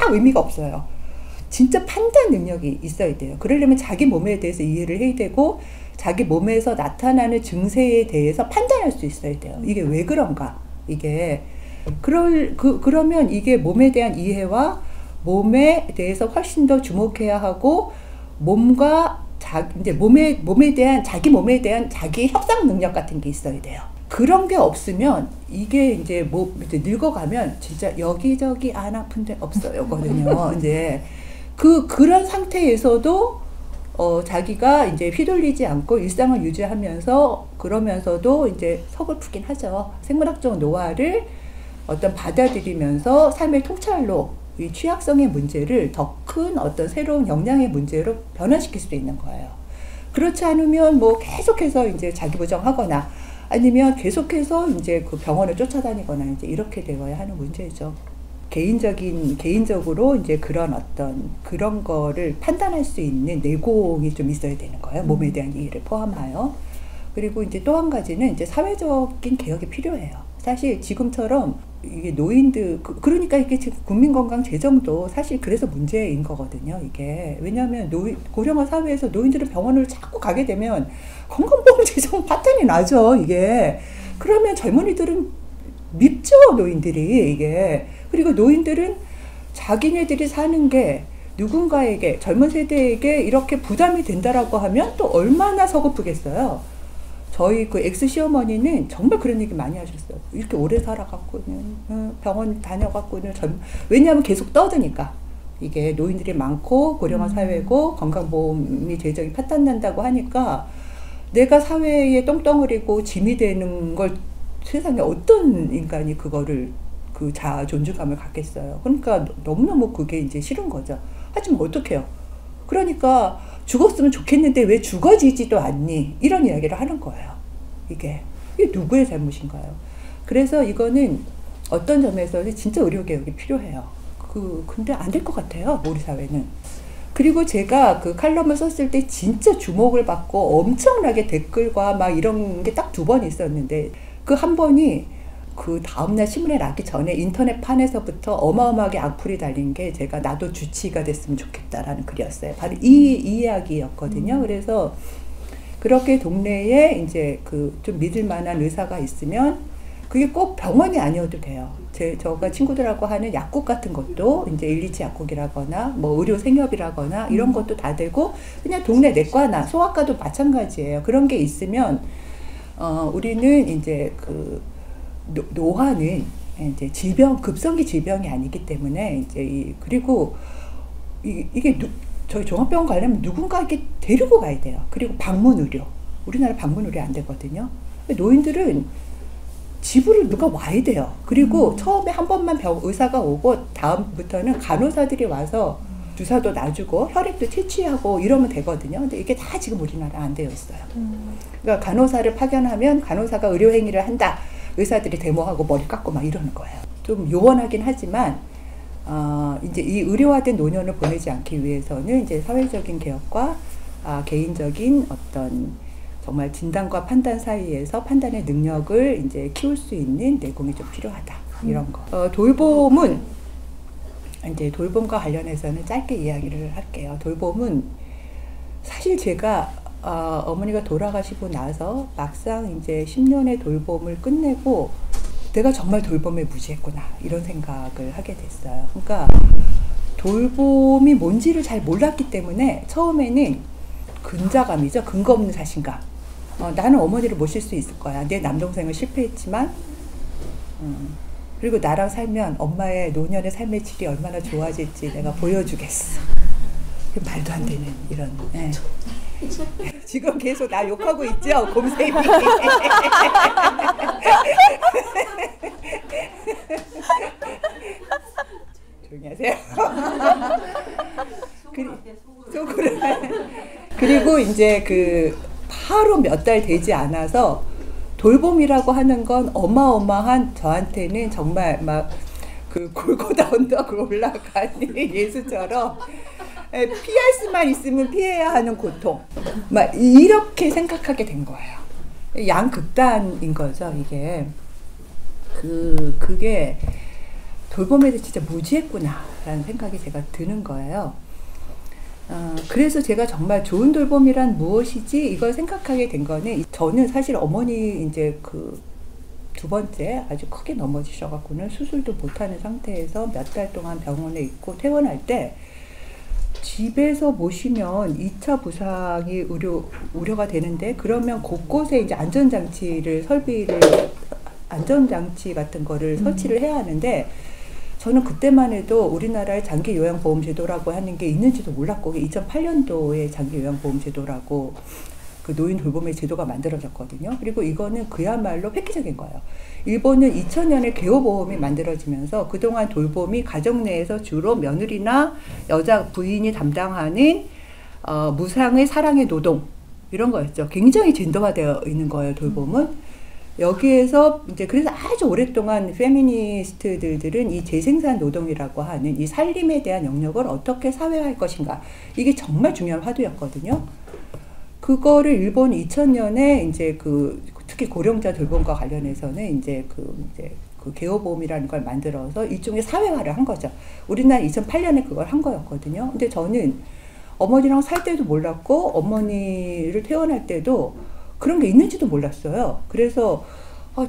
Speaker 2: 의미가 없어요. 진짜 판단 능력이 있어야 돼요. 그러려면 자기 몸에 대해서 이해를 해야 되고, 자기 몸에서 나타나는 증세에 대해서 판단할 수 있어야 돼요. 이게 왜 그런가? 이게 그러면 이게 몸에 대한 이해와 몸에 대해서 훨씬 더 주목해야 하고, 몸과 이제 몸에 대한 자기 몸에 대한 자기 협상 능력 같은 게 있어야 돼요. 그런 게 없으면 이게 이제 이제 늙어가면 진짜 여기저기 안 아픈 데 없어요거든요. 이제 그런 상태에서도 자기가 이제 휘둘리지 않고 일상을 유지하면서, 그러면서도 이제 서글프긴 하죠. 생물학적 노화를 받아들이면서 삶의 통찰로 이 취약성의 문제를 더 큰 어떤 새로운 역량의 문제로 변화시킬 수 있는 거예요. 그렇지 않으면 뭐 계속해서 이제 자기 부정하거나 아니면 계속해서 이제 그 병원을 쫓아다니거나 이제 이렇게 되어야 하는 문제죠. 개인적으로 이제 그런 거를 판단할 수 있는 내공이 좀 있어야 되는 거예요. 몸에 대한 이해를 포함하여. 그리고 이제 또 한 가지는 이제 사회적인 개혁이 필요해요. 사실 지금처럼 이게 노인들, 그러니까 이게 지금 국민건강재정도 사실 그래서 문제인 거거든요, 이게. 왜냐하면 고령화 사회에서 노인들은 병원을 자꾸 가게 되면 건강보험재정 파탄이 나죠, 이게. 그러면 젊은이들은 밉죠, 노인들이, 이게. 그리고 노인들은 자기네들이 사는 게 누군가에게, 젊은 세대에게 이렇게 부담이 된다라고 하면 또 얼마나 서글프겠어요. 저희 그 엑스-시어머니는 정말 그런 얘기 많이 하셨어요. 이렇게 오래 살아갖고는, 병원 다녀갖고는, 왜냐하면 계속 떠드니까. 이게 노인들이 많고 고령화 사회고 건강보험이 재정이 파탄난다고 하니까 내가 사회에 똥덩어리고 짐이 되는 걸 세상에 어떤 인간이 그거를 자아 존중감을 갖겠어요. 그러니까 너무너무 그게 이제 싫은 거죠. 하지만 어떡해요. 그러니까 죽었으면 좋겠는데 왜 죽어지지도 않니? 이런 이야기를 하는 거예요. 이게 누구의 잘못인가요? 그래서 이거는 어떤 점에서는 진짜 의료개혁이 필요해요. 근데 안 될 것 같아요, 우리 사회는. 그리고 제가 그 칼럼을 썼을 때 진짜 주목을 받고 엄청나게 댓글과 막 이런 게 딱 2번 있었는데, 그 한 번이 그 다음날 신문에 나기 전에 인터넷판에서부터 어마어마하게 악플이 달린 게, 제가 나도 주치의가 됐으면 좋겠다라는 글이었어요. 바로 이 이야기였거든요. 그래서 그렇게 동네에 이제 좀 믿을 만한 의사가 있으면, 그게 꼭 병원이 아니어도 돼요. 저가 친구들하고 하는 약국 같은 것도 이제 127 약국이라거나 뭐 의료 생협이라거나 이런 것도 다 되고, 그냥 동네 내과나 소아과도 마찬가지예요. 그런 게 있으면 우리는 이제 노화는 이제 급성기 질병이 아니기 때문에 이제 그리고 이게 저희 종합병원 가려면 누군가 이렇게 데리고 가야 돼요. 그리고 방문 의료, 우리나라 방문 의료 안 되거든요. 노인들은 집으로 누가 와야 돼요. 그리고 처음에 한 번만 의사가 오고 다음부터는 간호사들이 와서 주사도 놔주고 혈액도 채취하고 이러면 되거든요. 근데 이게 다 지금 우리나라 안 되어 있어요. 그러니까 간호사를 파견하면 간호사가 의료행위를 한다. 의사들이 데모하고 머리 깎고 막 이러는 거예요. 좀 요원하긴 하지만 이제 이 의료화된 노년을 보내지 않기 위해서는 이제 사회적인 개혁과 개인적인 어떤 정말 진단과 판단 사이에서 판단의 능력을 이제 키울 수 있는 내공이 좀 필요하다. 이런 거. 돌봄은 이제 돌봄과 관련해서는 짧게 이야기를 할게요. 돌봄은 사실 제가 어머니가 돌아가시고 나서 막상 이제 10년의 돌봄을 끝내고 내가 정말 돌봄에 무지했구나 이런 생각을 하게 됐어요. 그러니까 돌봄이 뭔지를 잘 몰랐기 때문에 처음에는 근자감이죠. 근거 없는 자신감. 나는 어머니를 모실 수 있을 거야. 내 남동생은 실패했지만 그리고 나랑 살면 엄마의 노년의 삶의 질이 얼마나 좋아질지 내가 보여주겠어. 말도 안 되는 이런. 네. 지금 계속 나 욕하고 있죠? 곰쌤이. 조용히 하세요. 그리고 이제 바로 몇 달 되지 않아서 돌봄이라고 하는 건 어마어마한 저한테는 정말 막 골고다 언덕을 올라가는 예수처럼 피할 수만 있으면 피해야 하는 고통 막 이렇게 생각하게 된 거예요. 양극단인 거죠 이게. 그게 돌봄에서 진짜 무지했구나라는 생각이 제가 드는 거예요. 그래서 제가 정말 좋은 돌봄이란 무엇이지 이걸 생각하게 된 거는 저는 사실 어머니 이제 두 번째 아주 크게 넘어지셔갖고는 수술도 못하는 상태에서 몇 달 동안 병원에 있고 퇴원할 때 집에서 모시면 2차 부상이 우려가 되는데 그러면 곳곳에 이제 안전장치 같은 거를 설치를 해야 하는데 저는 그때만 해도 우리나라의 장기 요양보험제도라고 하는 게 있는지도 몰랐고 2008년도에 장기 요양보험제도라고 노인 돌봄의 제도가 만들어졌거든요. 그리고 이거는 그야말로 획기적인 거예요. 일본은 2000년에 개호보험이 만들어지면서 그동안 돌봄이 가정 내에서 주로 며느리나 여자 부인이 담당하는 무상의 사랑의 노동 이런 거였죠. 굉장히 젠더화되어 있는 거예요, 돌봄은. 여기에서 이제 그래서 아주 오랫동안 페미니스트들은 이 재생산 노동이라고 하는 이 살림에 대한 영역을 어떻게 사회화할 것인가 이게 정말 중요한 화두였거든요. 그거를 일본 2000년에 이제 특히 고령자 돌봄과 관련해서는 이제 개호보험이라는 걸 만들어서 일종의 사회화를 한 거죠. 우리나라 2008년에 그걸 한 거였거든요. 근데 저는 어머니랑 살 때도 몰랐고 어머니를 퇴원할 때도 그런 게 있는지도 몰랐어요. 그래서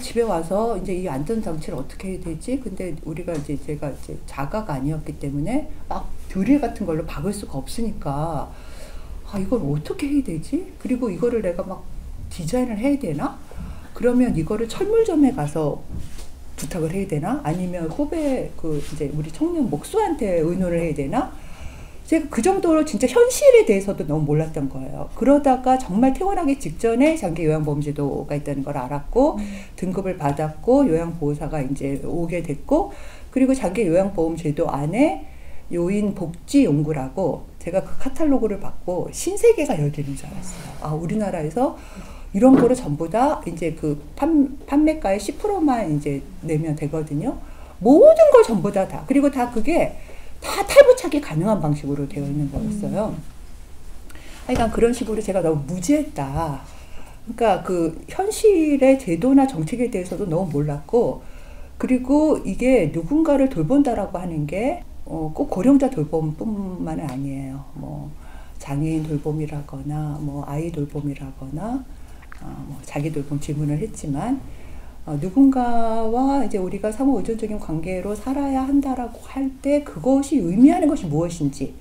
Speaker 2: 집에 와서 이제 이 안전장치를 어떻게 해야 되지? 근데 제가 자가가 아니었기 때문에 막 드릴 같은 걸로 박을 수가 없으니까 이걸 어떻게 해야 되지? 그리고 이거를 내가 막 디자인을 해야 되나? 그러면 이거를 철물점에 가서 부탁을 해야 되나? 아니면 후배 이제 우리 청년 목수한테 의논을 해야 되나? 제가 그 정도로 진짜 현실에 대해서도 너무 몰랐던 거예요. 그러다가 정말 퇴원하기 직전에 장기 요양보험제도가 있다는 걸 알았고 등급을 받았고 요양보호사가 이제 오게 됐고 그리고 장기 요양보험제도 안에 요인복지연구라고 제가 그 카탈로그를 받고 신세계가 열리는 줄 알았어요. 우리나라에서 이런 거를 전부 다 이제 판매가의 10%만 이제 내면 되거든요. 모든 걸 전부 다. 그리고 다 그게 다 탈부착이 가능한 방식으로 되어 있는 거였어요. 하여간 그런 식으로 제가 너무 무지했다. 그러니까 현실의 제도나 정책에 대해서도 너무 몰랐고 그리고 이게 누군가를 돌본다라고 하는 게 꼭 고령자 돌봄뿐만은 아니에요. 뭐 장애인 돌봄이라거나 뭐 아이 돌봄이라거나 뭐 자기 돌봄 질문을 했지만 누군가와 이제 우리가 상호 의존적인 관계로 살아야 한다라고 할 때 그것이 의미하는 것이 무엇인지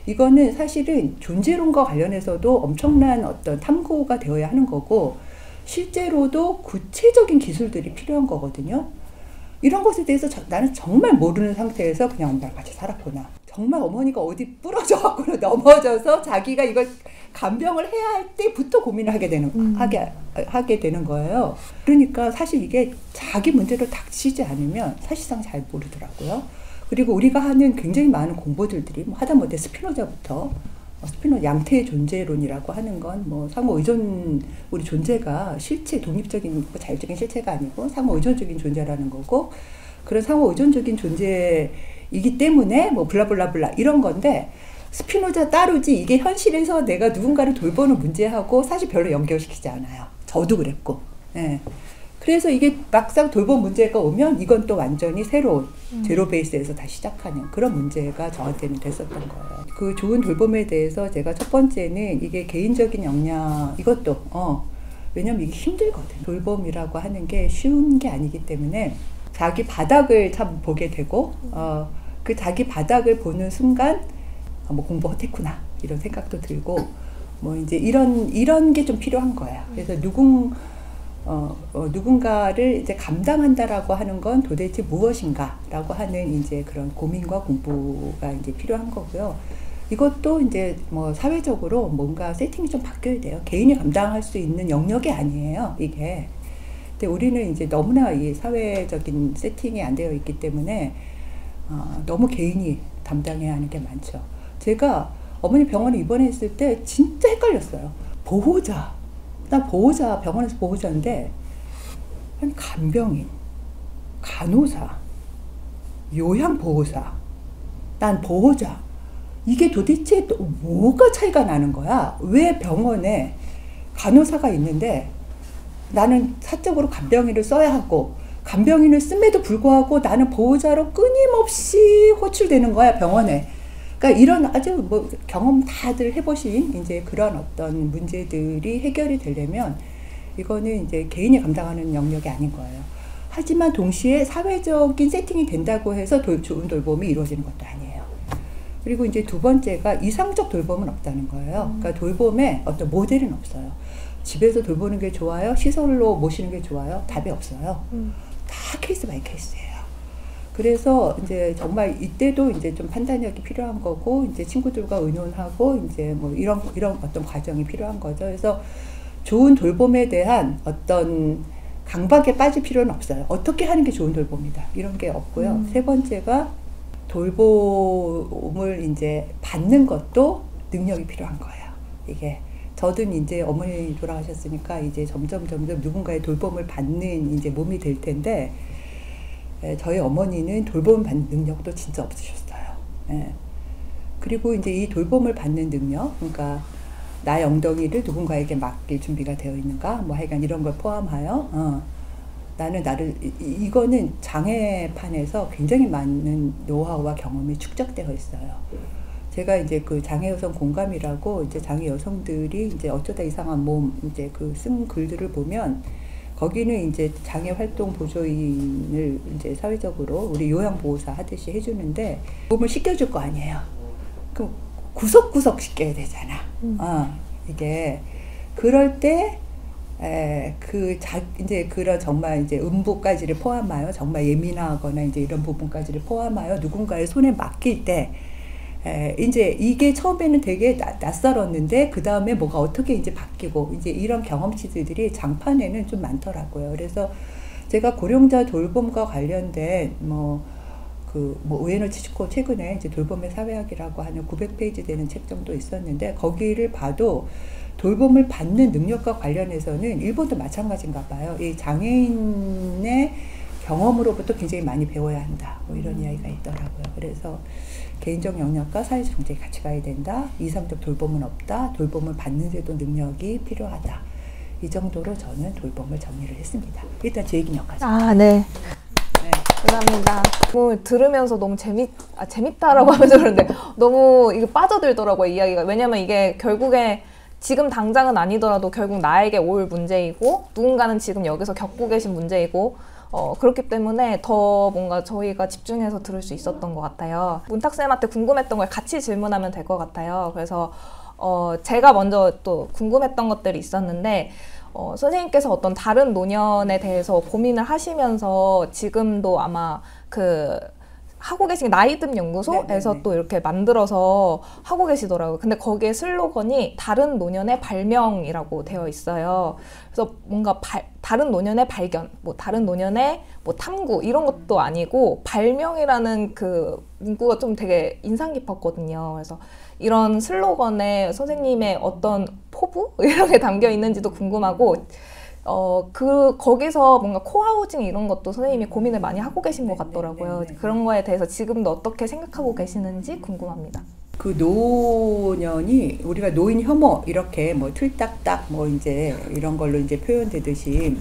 Speaker 2: 이거는 사실은 존재론과 관련해서도 엄청난 어떤 탐구가 되어야 하는 거고 실제로도 구체적인 기술들이 필요한 거거든요. 이런 것에 대해서 나는 정말 모르는 상태에서 그냥 엄마랑 같이 살았구나. 정말 어머니가 어디 부러져갖고 넘어져서 자기가 이걸 간병을 해야 할 때부터 고민을 하게 되는 거예요. 그러니까 사실 이게 자기 문제로 닥치지 않으면 사실상 잘 모르더라고요. 그리고 우리가 하는 굉장히 많은 공부들이 뭐 하다못해 스피노자부터 양태의 존재론이라고 하는 건 뭐 상호 의존, 우리 존재가 실체, 독립적인 자율적인 실체가 아니고 상호 의존적인 존재라는 거고, 그런 상호 의존적인 존재이기 때문에 뭐 블라블라블라 이런 건데, 스피노자 따르지 이게 현실에서 내가 누군가를 돌보는 문제하고 사실 별로 연결시키지 않아요. 저도 그랬고. 예. 그래서 이게 막상 돌봄 문제가 오면 이건 또 완전히 새로운 제로 베이스에서 다시 시작하는 그런 문제가 저한테는 됐었던 거예요. 그 좋은 돌봄에 대해서 제가 첫 번째는 이게 개인적인 역량, 이것도 왜냐면 이게 힘들거든. 돌봄이라고 하는 게 쉬운 게 아니기 때문에 자기 바닥을 참 보게 되고, 그 자기 바닥을 보는 순간 뭐 공부 헛했구나 이런 생각도 들고, 뭐 이제 이런 게 좀 필요한 거야. 그래서 누군가를 이제 감당한다라고 하는 건 도대체 무엇인가라고 하는 이제 그런 고민과 공부가 이제 필요한 거고요. 이것도 이제 뭐 사회적으로 뭔가 세팅이 좀 바뀌어야 돼요. 개인이 감당할 수 있는 영역이 아니에요, 이게. 근데 우리는 이제 너무나 이 사회적인 세팅이 안 되어 있기 때문에 너무 개인이 담당해야 하는 게 많죠. 제가 어머니 병원에 입원했을 때 진짜 헷갈렸어요. 보호자. 나 보호자, 병원에서 보호자인데, 간병인, 간호사, 요양보호사, 난 보호자. 이게 도대체 또 뭐가 차이가 나는 거야? 왜 병원에 간호사가 있는데 나는 사적으로 간병인을 써야 하고, 간병인을 씀에도 불구하고 나는 보호자로 끊임없이 호출되는 거야, 병원에. 그러니까 이런 아주 뭐 경험 다들 해보신 이제 그런 어떤 문제들이 해결이 되려면 이거는 이제 개인이 감당하는 영역이 아닌 거예요. 하지만 동시에 사회적인 세팅이 된다고 해서 좋은 돌봄이 이루어지는 것도 아니에요. 그리고 이제 두 번째가 이상적 돌봄은 없다는 거예요. 그러니까 돌봄에 어떤 모델은 없어요. 집에서 돌보는 게 좋아요? 시설로 모시는 게 좋아요? 답이 없어요. 다 케이스 바이 케이스예요. 그래서 이제 정말 이때도 이제 좀 판단력이 필요한 거고, 이제 친구들과 의논하고 이제 뭐 이런 어떤 과정이 필요한 거죠. 그래서 좋은 돌봄에 대한 어떤 강박에 빠질 필요는 없어요. 어떻게 하는 게 좋은 돌봄이다 이런 게 없고요. 세 번째가 돌봄을 이제 받는 것도 능력이 필요한 거예요. 이게 저도 이제 어머니 돌아가셨으니까 이제 점점 누군가의 돌봄을 받는 이제 몸이 될 텐데, 저희 어머니는 돌봄을 받는 능력도 진짜 없으셨어요. 예. 그리고 이제 이 돌봄을 받는 능력, 그러니까 나의 엉덩이를 누군가에게 맡길 준비가 되어 있는가, 뭐 하여간 이런 걸 포함하여, 나는 이거는 장애판에서 굉장히 많은 노하우와 경험이 축적되어 있어요. 제가 이제 그 장애 여성 공감이라고 이제 장애 여성들이 이제 어쩌다 이상한 몸 이제 그 쓴 글들을 보면, 거기는 이제 장애 활동 보조인을 이제 사회적으로 우리 요양보호사 하듯이 해주는데 도움을 시켜줄 거 아니에요. 그럼 구석구석 시켜야 되잖아. 이게 그럴 때 이제 그런 정말 이제 음부까지를 포함하여 정말 예민하거나 이제 이런 부분까지를 포함하여 누군가의 손에 맡길 때. 이제 이게 처음에는 되게 낯설었는데 그 다음에 뭐가 어떻게 이제 바뀌고 이제 이런 경험치들이 장판에는 좀 많더라고요. 그래서 제가 고령자 돌봄과 관련된 우에노 치치코 최근에 이제 돌봄의 사회학이라고 하는 900페이지 되는 책 정도 있었는데, 거기를 봐도 돌봄을 받는 능력과 관련해서는 일본도 마찬가지인가 봐요. 이 장애인의 경험으로부터 굉장히 많이 배워야 한다. 뭐 이런 이야기가 있더라고요. 그래서 개인적 영역과 사회적 경쟁이 같이 가야 된다. 이상적 돌봄은 없다. 돌봄을 받는 데도 능력이 필요하다. 이 정도로 저는 돌봄을 정리를 했습니다. 일단 제 얘기는 여기까지.
Speaker 1: 네. 네. 감사합니다. 들으면서 너무 재밌다라고 하면서 그런데 너무 이게 빠져들더라고요, 이야기가. 왜냐면 이게 결국에 지금 당장은 아니더라도 결국 나에게 올 문제이고, 누군가는 지금 여기서 겪고 계신 문제이고, 그렇기 때문에 더 뭔가 저희가 집중해서 들을 수 있었던 것 같아요. 문탁쌤한테 궁금했던 걸 같이 질문하면 될 것 같아요. 그래서 제가 먼저 또 궁금했던 것들이 있었는데, 선생님께서 어떤 다른 노년에 대해서 고민을 하시면서 지금도 아마 하고 계신 나이듦 연구소에서
Speaker 2: 네네네.
Speaker 1: 또 이렇게 만들어서 하고 계시더라고요. 근데 거기에 슬로건이 다른 노년의 발명이라고 되어 있어요. 그래서 뭔가 다른 노년의 발견, 뭐 다른 노년의 뭐 탐구 이런 것도 아니고 발명이라는 그 문구가 좀 되게 인상 깊었거든요. 그래서 이런 슬로건에 선생님의 어떤 포부 이런 게 담겨 있는지도 궁금하고 거기서 뭔가 코하우징 이런 것도 선생님이 고민을 많이 하고 계신 것 같더라고요. 그런 거에 대해서 지금도 어떻게 생각하고 계시는지 궁금합니다.
Speaker 2: 그 노년이 우리가 노인 혐오 이렇게 뭐 틀딱딱 뭐 이제 이런 걸로 이제 표현되듯이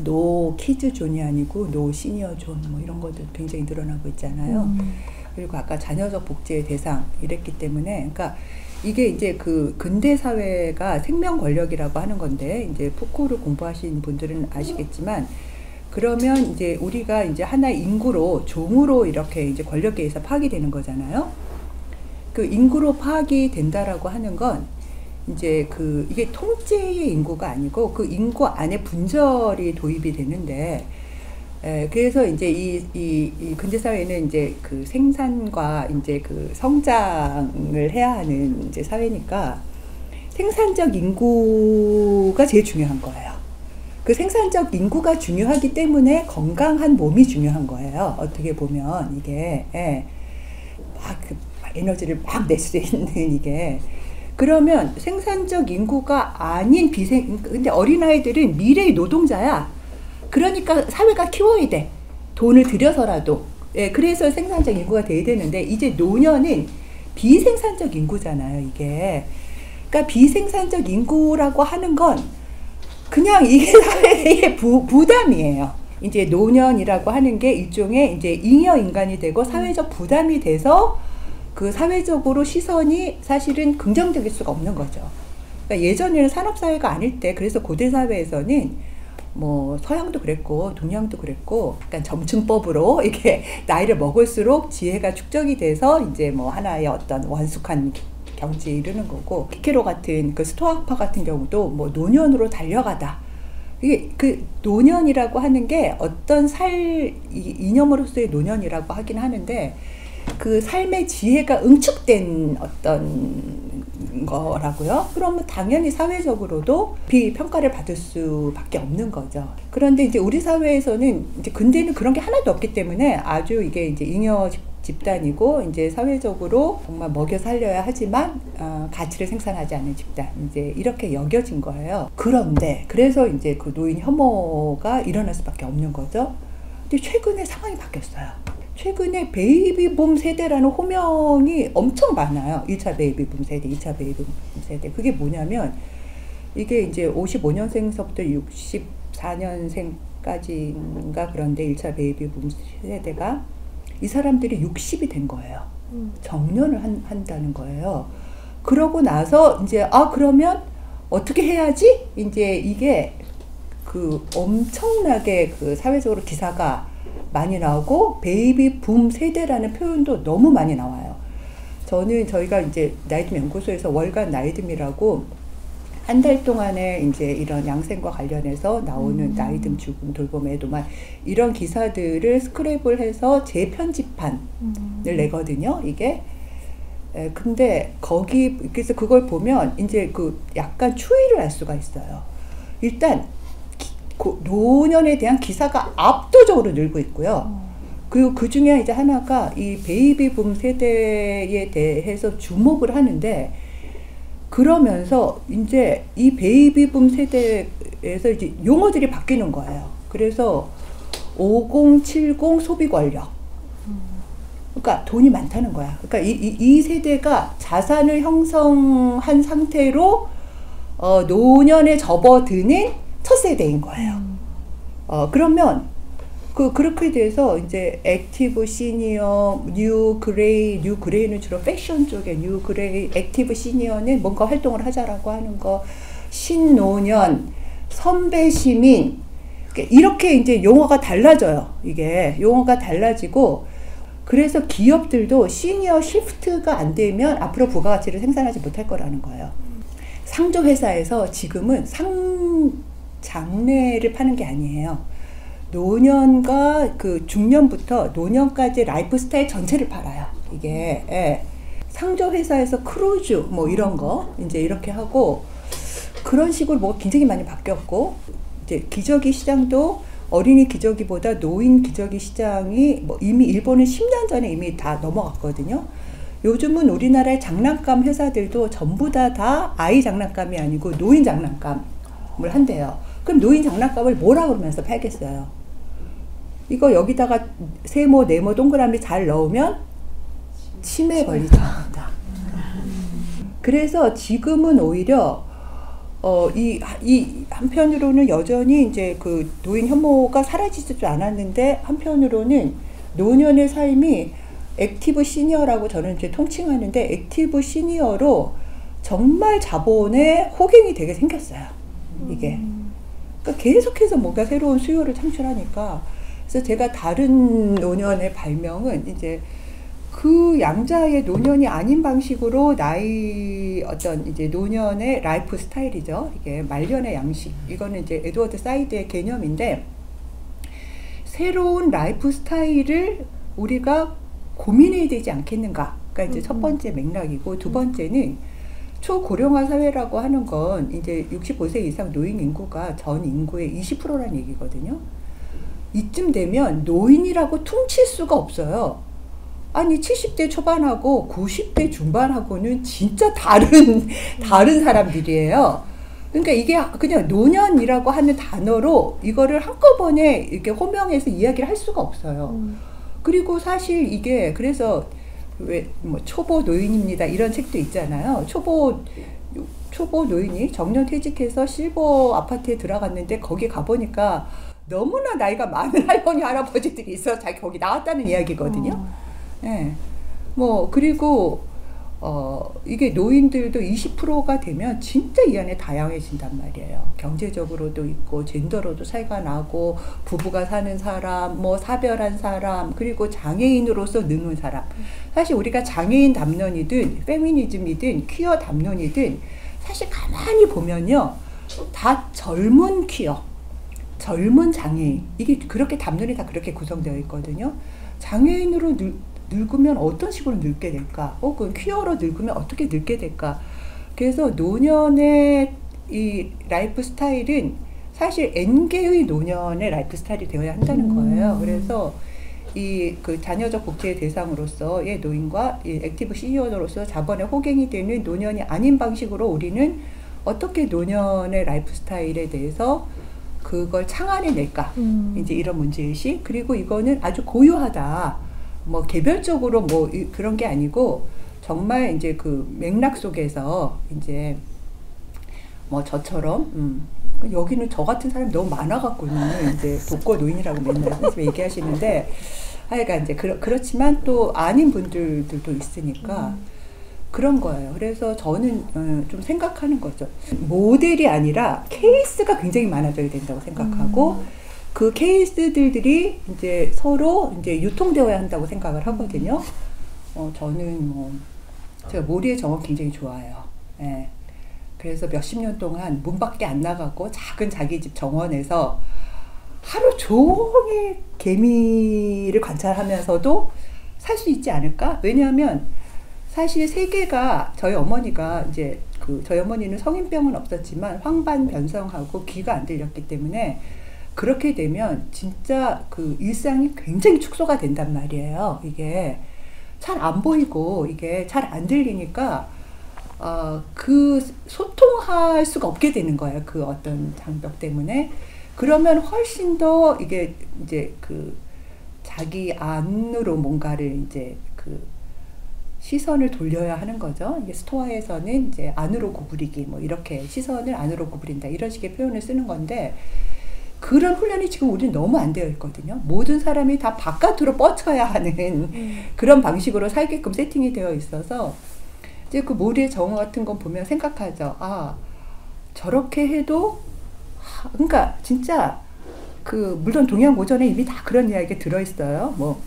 Speaker 2: 노 키즈 존이 아니고 노 시니어 존 뭐 이런 것도 굉장히 늘어나고 있잖아요. 그리고 아까 자녀적 복지의 대상 이랬기 때문에 그러니까 이게 이제 그 근대 사회가 생명 권력이라고 하는 건데 이제 푸코를 공부하신 분들은 아시겠지만 그러면 이제 우리가 이제 하나의 인구로 종으로 이렇게 이제 권력에 의해서 파악이 되는 거잖아요. 그 인구로 파악이 된다라고 하는 건 이제 그 이게 통째의 인구가 아니고 그 인구 안에 분절이 도입이 되는데 그래서 이제 이 근대 사회는 이제 그 생산과 이제 그 성장을 해야 하는 이제 사회니까 생산적 인구가 제일 중요한 거예요. 그 생산적 인구가 중요하기 때문에 건강한 몸이 중요한 거예요. 어떻게 보면 이게 막 에너지를 막 낼 수 있는 이게 그러면 생산적 인구가 아닌 근데 어린아이들은 미래의 노동자야. 그러니까 사회가 키워야 돼. 돈을 들여서라도. 그래서 생산적 인구가 돼야 되는데 이제 노년은 비생산적 인구잖아요, 이게. 그러니까 비생산적 인구라고 하는 건 그냥 이게 사회의 부담이에요. 이제 노년이라고 하는 게 일종의 이제 잉여 인간이 되고 사회적 부담이 돼서 그 사회적으로 시선이 사실은 긍정적일 수가 없는 거죠. 그러니까 예전에는 산업사회가 아닐 때 그래서 고대 사회에서는 뭐 서양도 그랬고 동양도 그랬고 약간 점층법으로 이렇게 나이를 먹을수록 지혜가 축적이 돼서 이제 뭐 하나의 어떤 완숙한 경지에 이르는 거고 키케로 같은 그 스토아파 같은 경우도 뭐 노년으로 달려가다. 이게 그 노년이라고 하는 게 어떤 이념으로서의 노년이라고 하긴 하는데 그 삶의 지혜가 응축된 어떤 거라고요. 그러면 당연히 사회적으로도 비평가를 받을 수밖에 없는 거죠. 그런데 이제 우리 사회에서는 이제 근대는 그런 게 하나도 없기 때문에 아주 이게 이제 잉여 집단이고 이제 사회적으로 정말 먹여 살려야 하지만 가치를 생산하지 않는 집단 이제 이렇게 여겨진 거예요. 그런데 그래서 이제 그 노인 혐오가 일어날 수밖에 없는 거죠. 근데 최근에 상황이 바뀌었어요. 최근에 베이비붐 세대라는 호명이 엄청 많아요. 1차 베이비붐 세대, 2차 베이비붐 세대. 그게 뭐냐면 이게 이제 55년생서부터 64년생까지인가 그런데 1차 베이비붐 세대가 이 사람들이 60이 된 거예요. 정년을 한다는 거예요. 그러고 나서 이제 그러면 어떻게 해야지? 이제 이게 그 엄청나게 그 사회적으로 기사가 많이 나오고 베이비 붐 세대라는 표현도 너무 많이 나와요. 저희가 이제 나이듦 연구소에서 월간 나이듦이라고 한 달 동안에 이제 이런 양생과 관련해서 나오는 나이듦 죽음 돌봄 애도만 이런 기사들을 스크랩을 해서 재편집판을 내거든요. 이게 근데 그래서 그걸 보면 이제 그 약간 추이를 알 수가 있어요. 일단 노년에 대한 기사가 압도적으로 늘고 있고요. 그리고 그 중에 이제 하나가 이 베이비붐 세대에 대해서 주목을 하는데 그러면서 이제 이 베이비붐 세대에서 이제 용어들이 바뀌는 거예요. 그래서 5070 소비 권력. 그러니까 돈이 많다는 거야. 그러니까 이 세대가 자산을 형성한 상태로 노년에 접어드는 첫 세대인 거예요. 그러면 그렇게 돼서 이제 액티브 시니어, 뉴 그레이는 주로 패션 쪽에 뉴 그레이, 액티브 시니어는 뭔가 활동을 하자라고 하는 거, 신노년, 선배 시민 이렇게 이제 용어가 달라져요. 이게 용어가 달라지고 그래서 기업들도 시니어 시프트가 안 되면 앞으로 부가가치를 생산하지 못할 거라는 거예요. 상조 회사에서 지금은 장래를 파는 게 아니에요. 노년과 그 중년부터 노년까지 라이프 스타일 전체를 팔아요. 이게 예. 상조 회사에서 크루즈 뭐 이런 거 이제 이렇게 하고 그런 식으로 뭐가 굉장히 많이 바뀌었고 이제 기저귀 시장도 어린이 기저귀보다 노인 기저귀 시장이 뭐 이미 일본은 10년 전에 이미 다 넘어갔거든요. 요즘은 우리나라의 장난감 회사들도 전부 다 아이 장난감이 아니고 노인 장난감을 한대요. 그럼 노인 장난감을 뭐라 그러면서 팔겠어요? 이거 여기다가 세모, 네모, 동그라미 잘 넣으면 치매 걸리지 않는다. 그래서 지금은 오히려 이 한편으로는 여전히 이제 그 노인 혐오가 사라지지도 않았는데 한편으로는 노년의 삶이 액티브 시니어라고 저는 이제 통칭하는데 액티브 시니어로 정말 자본의 호갱이 되게 생겼어요. 이게. 그러니까 계속해서 뭔가 새로운 수요를 창출하니까 그래서 제가 다른 노년의 발명은 이제 그 양자의 노년이 아닌 방식으로 나이 어떤 이제 노년의 라이프 스타일이죠. 이게 말년의 양식. 이거는 이제 에드워드 사이드의 개념인데 새로운 라이프 스타일을 우리가 고민해야 되지 않겠는가가 이제 첫 번째 맥락이고 두 번째는 초고령화 사회라고 하는 건 이제 65세 이상 노인 인구가 전 인구의 20%라는 얘기거든요. 이쯤 되면 노인이라고 퉁칠 수가 없어요. 아니 70대 초반하고 90대 중반하고는 진짜 다른 사람들이에요. 그러니까 이게 그냥 노년이라고 하는 단어로 이거를 한꺼번에 이렇게 호명해서 이야기를 할 수가 없어요. 그리고 사실 이게 그래서 왜 뭐 초보 노인입니다 이런 책도 있잖아요. 초보 노인이 정년 퇴직해서 실버 아파트에 들어갔는데 거기 가보니까 너무나 나이가 많은 할머니 할아버지들이 있어 자기 거기 나왔다는 이야기거든요. 네. 뭐 그리고 이게 노인들도 20%가 되면 진짜 이 안에 다양해진단 말이에요. 경제적으로도 있고 젠더로도 차이가 나고 부부가 사는 사람, 뭐 사별한 사람, 그리고 장애인으로서 느는 사람. 사실 우리가 장애인 담론이든 페미니즘이든 퀴어 담론이든 사실 가만히 보면요. 다 젊은 퀴어, 젊은 장애인. 이게 그렇게 담론이 다 그렇게 구성되어 있거든요. 장애인으로 늙으면 어떤 식으로 늙게 될까? 혹은 퀴어로 늙으면 어떻게 늙게 될까? 그래서 노년의 이 라이프 스타일은 사실 N개의 노년의 라이프 스타일이 되어야 한다는 거예요. 그래서 이 그 자녀적 복지의 대상으로서의 노인과 이 액티브 시니어로서 자본의 호갱이 되는 노년이 아닌 방식으로 우리는 어떻게 노년의 라이프 스타일에 대해서 그걸 창안해낼까? 이제 이런 문제의식. 그리고 이거는 아주 고유하다. 뭐 개별적으로 뭐 그런 게 아니고 정말 이제 그 맥락 속에서 이제 뭐 저처럼 여기는 저 같은 사람이 너무 많아갖고는 이제 독거 노인이라고 맨날 선생님이 얘기하시는데 하여간 이제 그렇지만 또 아닌 분들도 있으니까 그런 거예요. 그래서 저는 좀 생각하는 거죠. 모델이 아니라 케이스가 굉장히 많아져야 된다고 생각하고 그 케이스들이 이제 서로 이제 유통되어야 한다고 생각을 하거든요. 저는 뭐 제가 모리의 정원 굉장히 좋아해요. 예. 그래서 몇십 년 동안 문 밖에 안 나가고 작은 자기 집 정원에서 하루 종일 개미를 관찰하면서도 살 수 있지 않을까? 왜냐하면 사실 세계가 저희 어머니가 이제 저희 어머니는 성인병은 없었지만 황반 변성하고 귀가 안 들렸기 때문에 그렇게 되면 진짜 그 일상이 굉장히 축소가 된단 말이에요. 이게 잘 안 보이고 이게 잘 안 들리니까 그 소통할 수가 없게 되는 거예요. 그 어떤 장벽 때문에. 그러면 훨씬 더 이게 이제 그 자기 안으로 뭔가를 이제 그 시선을 돌려야 하는 거죠. 이게 스토아에서는 이제 안으로 구부리기 뭐 이렇게 시선을 안으로 구부린다 이런 식의 표현을 쓰는 건데 그런 훈련이 지금 우리는 너무 안 되어 있거든요. 모든 사람이 다 바깥으로 뻗쳐야 하는 그런 방식으로 살게끔 세팅이 되어 있어서 이제 그 모리의 정원 같은 건 보면 생각하죠. 아, 저렇게 해도 그러니까 진짜 그 물론 동양 고전에 이미 다 그런 이야기가 들어 있어요. 뭐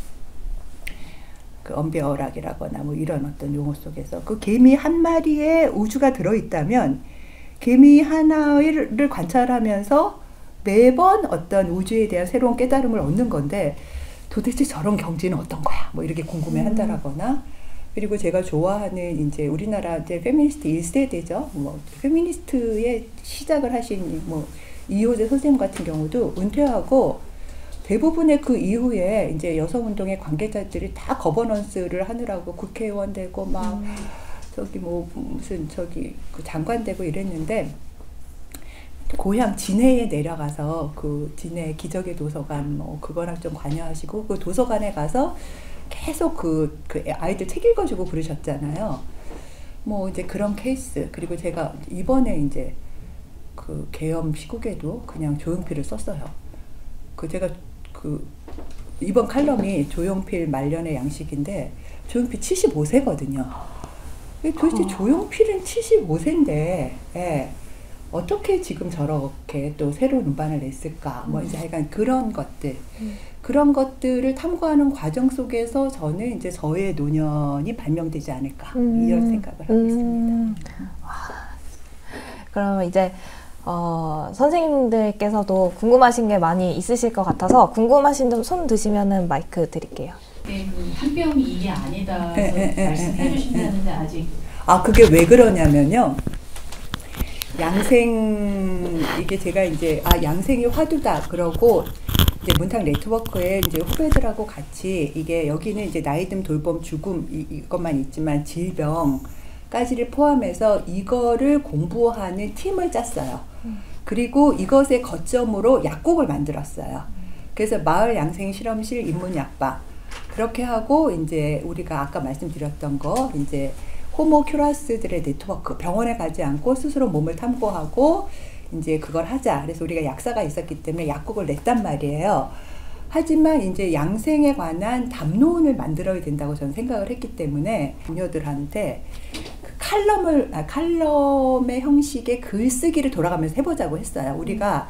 Speaker 2: 그 언베어락이라거나 뭐 이런 어떤 용어 속에서 그 개미 한 마리에 우주가 들어 있다면 개미 하나를 관찰하면서 매번 어떤 우주에 대한 새로운 깨달음을 얻는 건데 도대체 저런 경지는 어떤 거야? 뭐 이렇게 궁금해 한다라거나 그리고 제가 좋아하는 이제 우리나라 이제 페미니스트 1세대죠. 뭐 페미니스트의 시작을 하신 뭐 이효재 선생님 같은 경우도 은퇴하고 대부분의 그 이후에 이제 여성운동의 관계자들이 다 거버넌스를 하느라고 국회의원 되고 막 저기 뭐 무슨 저기 그 장관 되고 이랬는데 고향 진해에 내려가서 그 진해 기적의 도서관 뭐 그거랑 좀 관여하시고 그 도서관에 가서 계속 그 아이들 책 읽어주고 그러셨잖아요. 뭐 이제 그런 케이스 그리고 제가 이번에 이제 그 계엄 시국에도 그냥 조용필을 썼어요. 그 제가 그 이번 칼럼이 조용필 말년의 양식인데 조용필 75세거든요. 도대체 조용필은 75세인데 예, 어떻게 지금 저렇게 또 새로운 음반을 냈을까? 뭐 이제 약간 그런 것들 그런 것들을 탐구하는 과정 속에서 저는 이제 저의 노년이 발명되지 않을까 이런 생각을 하고 있습니다.
Speaker 1: 그러면 이제 선생님들께서도 궁금하신 게 많이 있으실 것 같아서 궁금하신 점 손 드시면은 마이크 드릴게요.
Speaker 3: 네, 그 한뼘이 이게 아니다 말씀해 주신다는데 아직
Speaker 2: 그게 왜 그러냐면요. 양생 이게 제가 이제 양생이 화두다 그러고 이제 문탁 네트워크에 이제 후배들하고 같이 이게 여기는 이제 나이듦 돌봄 죽음 이것만 있지만 질병까지를 포함해서 이거를 공부하는 팀을 짰어요. 그리고 이것의 거점으로 약국을 만들었어요. 그래서 마을 양생 실험실 인문 약방 그렇게 하고 이제 우리가 아까 말씀드렸던 거 이제 호모 큐라스들의 네트워크 병원에 가지 않고 스스로 몸을 탐구하고 이제 그걸 하자. 그래서 우리가 약사가 있었기 때문에 약국을 냈단 말이에요. 하지만 이제 양생에 관한 담론을 만들어야 된다고 저는 생각을 했기 때문에 동료들한테 그 칼럼의 형식의 글쓰기를 돌아가면서 해보자고 했어요. 우리가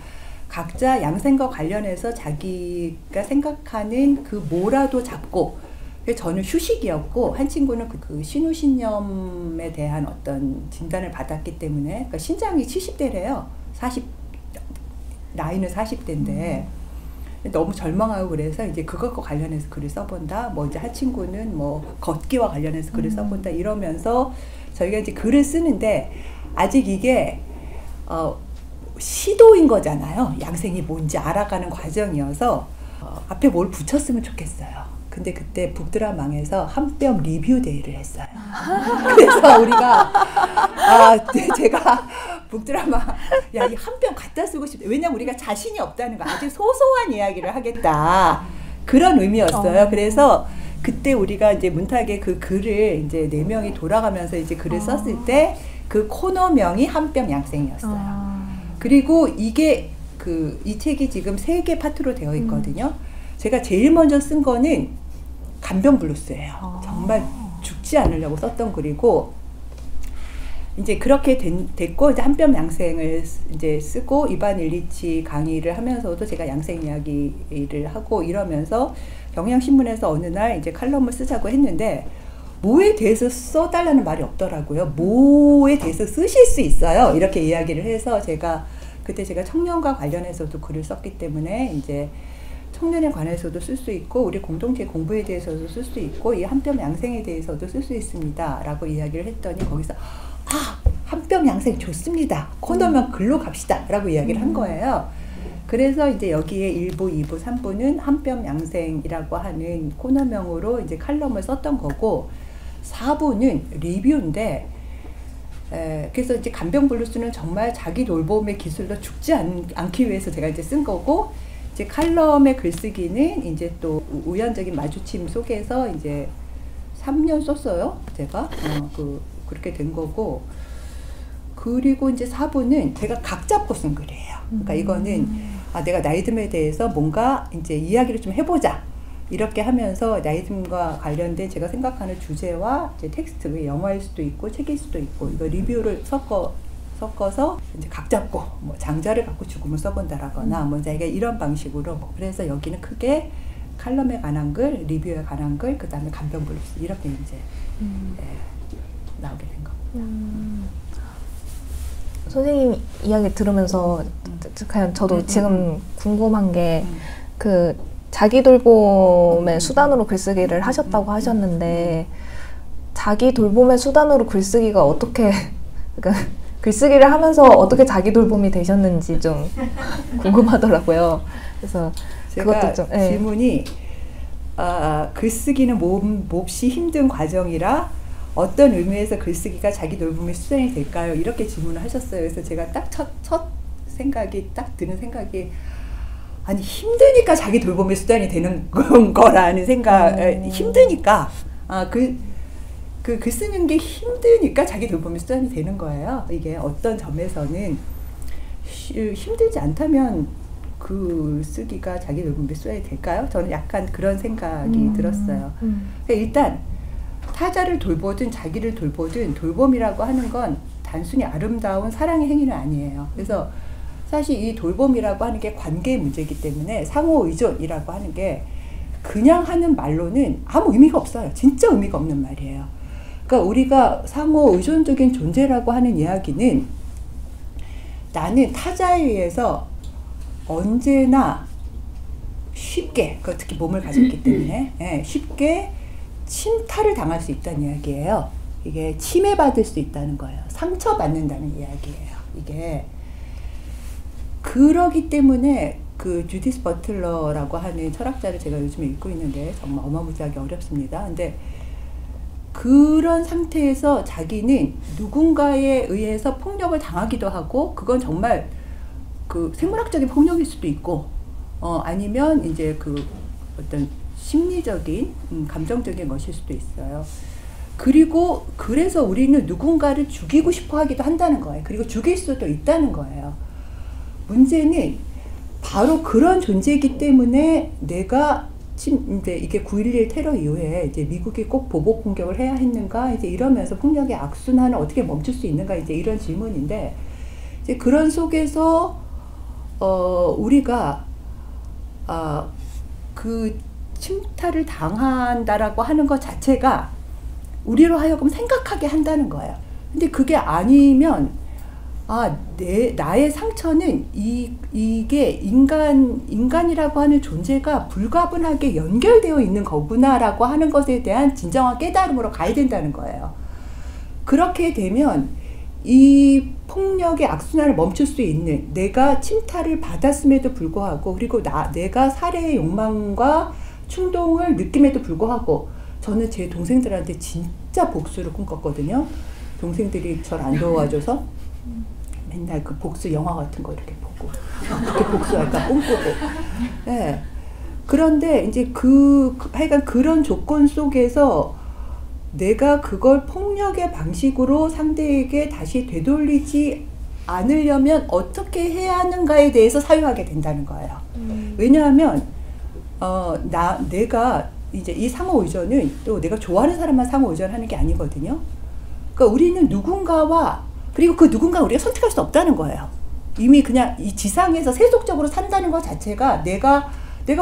Speaker 2: 각자 양생과 관련해서 자기가 생각하는 그 뭐라도 잡고 저는 휴식이었고 한 친구는 그 신우신염에 대한 어떤 진단을 받았기 때문에 그러니까 신장이 70대래요. 나이는 40대인데 너무 절망하고 그래서 이제 그것과 관련해서 글을 써본다. 뭐 이제 한 친구는 뭐 걷기와 관련해서 글을 써본다 이러면서 저희가 이제 글을 쓰는데 아직 이게 시도인 거잖아요. 양생이 뭔지 알아가는 과정이어서 앞에 뭘 붙였으면 좋겠어요. 근데 그때 북드라망에서 한뼘 리뷰 데이를 했어요. 그래서 우리가 제가 북드라망 야 이 한뼘 갖다 쓰고 싶다. 왜냐면 우리가 자신이 없다는 거 아주 소소한 이야기를 하겠다 그런 의미였어요. 그래서 그때 우리가 이제 문탁의 그 글을 이제 4명이 돌아가면서 이제 글을 썼을 때 그 코너명이 한뼘 양생이었어요. 그리고 이게 이 책이 지금 3개 파트로 되어 있거든요. 제가 제일 먼저 쓴 거는 간병블루스예요. 정말 죽지 않으려고 썼던 글이고 이제 그렇게 됐고 이제 한뼘 양생을 이제 쓰고 이반 일리치 강의를 하면서도 제가 양생 이야기를 하고 이러면서 경향신문에서 어느 날 이제 칼럼을 쓰자고 했는데 뭐에 대해서 써달라는 말이 없더라고요. 뭐에 대해서 쓰실 수 있어요. 이렇게 이야기를 해서 그때 제가 청년과 관련해서도 글을 썼기 때문에 이제 청년에 관해서도 쓸 수 있고 우리 공동체 공부에 대해서도 쓸 수 있고 이 한뼘 양생에 대해서도 쓸 수 있습니다 라고 이야기를 했더니 거기서 한뼘 양생 좋습니다. 코너명 글로 갑시다 라고 이야기를 한 거예요. 그래서 이제 여기에 1부, 2부, 3부는 한뼘 양생이라고 하는 코너명으로 이제 칼럼을 썼던 거고 4부는 리뷰인데 그래서 이제 간병블루스는 정말 자기 돌봄의 기술로 죽지 않기 위해서 제가 이제 쓴 거고 이제 칼럼의 글쓰기는 이제 또 우연적인 마주침 속에서 이제 3년 썼어요. 제가 그렇게 된 거고 그리고 이제 4부는 제가 각 잡고 쓴 글이에요. 그러니까 이거는 내가 나이듦에 대해서 뭔가 이제 이야기를 좀 해보자. 이렇게 하면서 나이즘과 관련된 제가 생각하는 주제와 이제 텍스트, 영화일 수도 있고 책일 수도 있고 이거 리뷰를 섞어서 이제 각 잡고 뭐 장자를 갖고 죽음을 써본다라거나 뭐 자기가 이런 방식으로 그래서 여기는 크게 칼럼에 관한 글, 리뷰에 관한 글, 그 다음에 간병블루스 이렇게 이제 나오게 된 겁니다.
Speaker 1: 선생님 이야기 들으면서 그냥 저도 지금 궁금한 게 그 자기 돌봄의 수단으로 글쓰기를 하셨다고 하셨는데 자기 돌봄의 수단으로 글쓰기가 어떻게 그러니까 글쓰기를 하면서 어떻게 자기 돌봄이 되셨는지 좀 궁금하더라고요. 그래서
Speaker 2: 제가
Speaker 1: 그것도 좀
Speaker 2: 질문이 글쓰기는 몹시 힘든 과정이라 어떤 의미에서 글쓰기가 자기 돌봄의 수단이 될까요? 이렇게 질문을 하셨어요. 그래서 제가 딱 첫 생각이 딱 드는 생각이 아니 힘드니까 자기 돌봄의 수단이 되는 거라는 생각. 힘드니까 글 쓰는 게 힘드니까 자기 돌봄의 수단이 되는 거예요. 이게 어떤 점에서는 힘들지 않다면 글 쓰기가 자기 돌봄의 수단이 될까요? 저는 약간 그런 생각이 들었어요. 그러니까 일단 타자를 돌보든 자기를 돌보든 돌봄이라고 하는 건 단순히 아름다운 사랑의 행위는 아니에요. 그래서 사실 이 돌봄이라고 하는 게 관계의 문제이기 때문에 상호 의존이라고 하는 게 그냥 하는 말로는 아무 의미가 없어요. 진짜 의미가 없는 말이에요. 그러니까 우리가 상호 의존적인 존재라고 하는 이야기는 나는 타자에 의해서 언제나 쉽게, 특히 몸을 가졌기 때문에 쉽게 침탈을 당할 수 있다는 이야기예요. 이게 침해받을 수 있다는 거예요. 상처받는다는 이야기예요. 이게 그러기 때문에 그 주디스 버틀러라고 하는 철학자를 제가 요즘에 읽고 있는데 정말 어마무지하게 어렵습니다. 근데 그런 상태에서 자기는 누군가에 의해서 폭력을 당하기도 하고 그건 정말 그 생물학적인 폭력일 수도 있고 아니면 이제 그 어떤 심리적인 감정적인 것일 수도 있어요. 그리고 그래서 우리는 누군가를 죽이고 싶어 하기도 한다는 거예요. 그리고 죽일 수도 있다는 거예요. 문제는 바로 그런 존재이기 때문에 내가 이제 이게 9.11 테러 이후에 이제 미국이 꼭 보복 공격을 해야 했는가 이제 이러면서 폭력의 악순환을 어떻게 멈출 수 있는가 이제 이런 질문인데 이제 그런 속에서 우리가 그 침탈을 당한다라고 하는 것 자체가 우리로 하여금 생각하게 한다는 거예요. 근데 그게 아니면 나의 상처는 이게 인간이라고 하는 존재가 불가분하게 연결되어 있는 거구나라고 하는 것에 대한 진정한 깨달음으로 가야 된다는 거예요. 그렇게 되면 이 폭력의 악순환을 멈출 수 있는 내가 침탈을 받았음에도 불구하고 그리고 내가 살해의 욕망과 충동을 느낌에도 불구하고 저는 제 동생들한테 진짜 복수를 꿈꿨거든요. 동생들이 저를 안 도와줘서 맨날 그 복수 영화 같은 거 이렇게 보고 어떻게 복수할까 꿈꾸고. 네. 그런데 이제 하여간 그런 조건 속에서 내가 그걸 폭력의 방식으로 상대에게 다시 되돌리지 않으려면 어떻게 해야 하는가에 대해서 사유하게 된다는 거예요. 왜냐하면 내가 이제 이 상호 의존은 또 내가 좋아하는 사람만 상호 의존하는 게 아니거든요. 그러니까 우리는 누군가와 그리고 그 누군가 우리가 선택할 수 없다는 거예요. 이미 그냥 이 지상에서 세속적으로 산다는 것 자체가 내가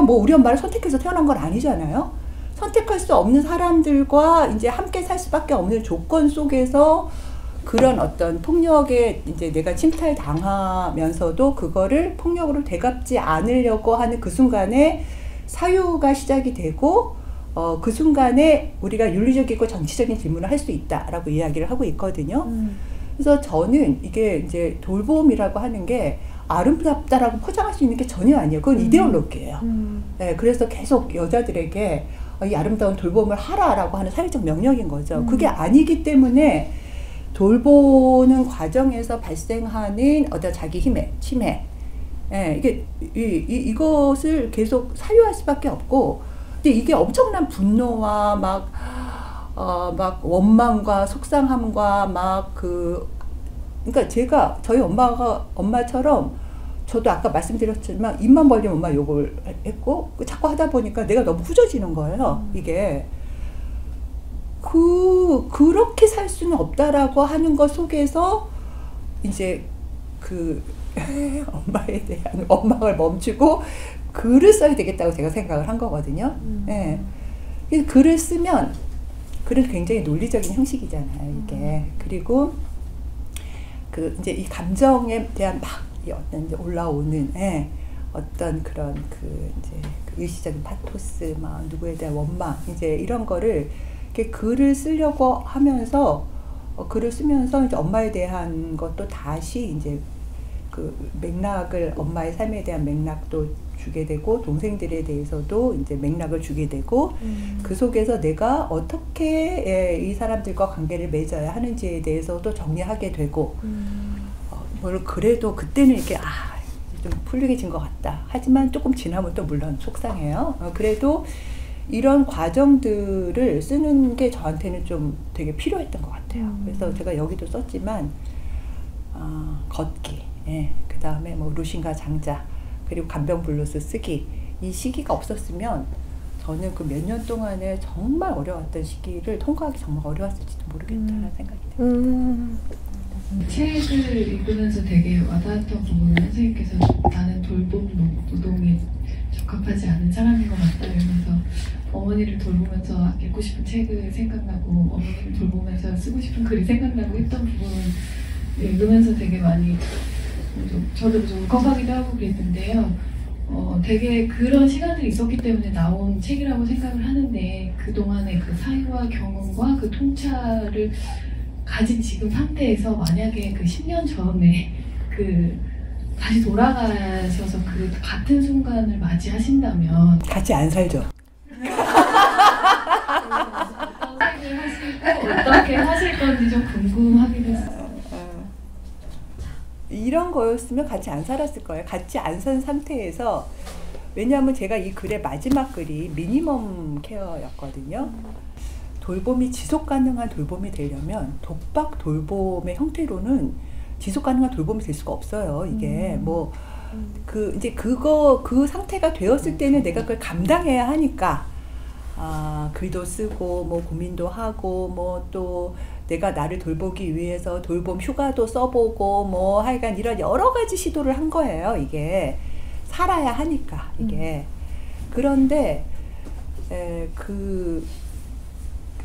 Speaker 2: 뭐 우리 엄마를 선택해서 태어난 건 아니잖아요. 선택할 수 없는 사람들과 이제 함께 살 수밖에 없는 조건 속에서 그런 어떤 폭력에 이제 내가 침탈 당하면서도 그거를 폭력으로 되갚지 않으려고 하는 그 순간에 사유가 시작이 되고 그 순간에 우리가 윤리적이고 정치적인 질문을 할 수 있다라고 이야기를 하고 있거든요. 그래서 저는 이게 이제 돌봄이라고 하는 게 아름답다라고 포장할 수 있는 게 전혀 아니에요. 그건 이데올로기예요. 네, 그래서 계속 여자들에게 이 아름다운 돌봄을 하라라고 하는 사회적 명령인 거죠. 그게 아니기 때문에 돌보는 과정에서 발생하는 어떤 자기 힘의 침해, 이게 이것을 계속 사유할 수밖에 없고, 근데 이게 엄청난 분노와 막 원망과 속상함과 그러니까 저희 엄마처럼 저도 아까 말씀드렸지만 입만 벌리면 엄마 욕을 했고 자꾸 하다 보니까 내가 너무 후져지는 거예요. 이게 그렇게 살 수는 없다라고 하는 것 속에서 이제 그 엄마에 대한 원망을 멈추고 글을 써야 되겠다고 제가 생각을 한 거거든요. 네. 글을 쓰면 글은 굉장히 논리적인 형식이잖아요. 이게 그리고 그 이제 이 감정에 대한 막 어떤 이제 올라오는 어떤 그런 그 이제 그 일시적인 파토스, 막 누구에 대한 원망, 이제 이런 거를 이렇게 글을 쓰려고 하면서 글을 쓰면서 이제 엄마에 대한 것도 다시 이제 그 맥락을, 엄마의 삶에 대한 맥락도 주게 되고, 동생들에 대해서도 이제 맥락을 주게 되고, 그 속에서 내가 어떻게 이 사람들과 관계를 맺어야 하는지에 대해서도 정리하게 되고, 뭘 그래도 그때는 이렇게 좀 풀리게진 것 같다. 하지만 조금 지나면 또 물론 속상해요. 그래도 이런 과정들을 쓰는 게 저한테는 좀 되게 필요했던 것 같아요. 그래서 제가 여기도 썼지만 걷기, 그 다음에 뭐 루신과 장자, 그리고 간병 블루스 쓰기, 이 시기가 없었으면 저는 그 몇 년 동안에 정말 어려웠던 시기를 통과하기 정말 어려웠을지도 모르겠다는 생각이 들어요.
Speaker 4: 책을 읽으면서 되게 와닿았던 부분은 선생님께서 나는 돌봄 노동에 적합하지 않은 사람인 것 같다 이러면서 어머니를 돌보면서 읽고 싶은 책을 생각나고 어머니를 돌보면서 쓰고 싶은 글이 생각나고 했던 부분은 읽으면서 되게 많이 저도 좀 울컥하기도 하고 그랬는데요. 되게 그런 시간들이 있었기 때문에 나온 책이라고 생각을 하는데 그동안의 그 사유와 경험과 그 통찰을 가진 지금 상태에서 만약에 그 10년 전에 그 다시 돌아가셔서 그 같은 순간을 맞이하신다면
Speaker 2: 같이 안 살죠.
Speaker 4: 어떻게 하실 건지 좀 궁금하기도 했어요.
Speaker 2: 이런 거였으면 같이 안 살았을 거예요. 같이 안 산 상태에서, 왜냐하면 제가 이 글의 마지막 글이 미니멈 케어였거든요. 돌봄이 지속 가능한 돌봄이 되려면 독박 돌봄의 형태로는 지속 가능한 돌봄이 될 수가 없어요. 이게 뭐 그 이제 그 상태가 되었을 때는 내가 그걸 감당해야 하니까 글도 쓰고 뭐 고민도 하고 뭐 또 내가 나를 돌보기 위해서 돌봄 휴가도 써보고 뭐 하여간 이런 여러 가지 시도를 한 거예요. 이게 살아야 하니까 이게. 그런데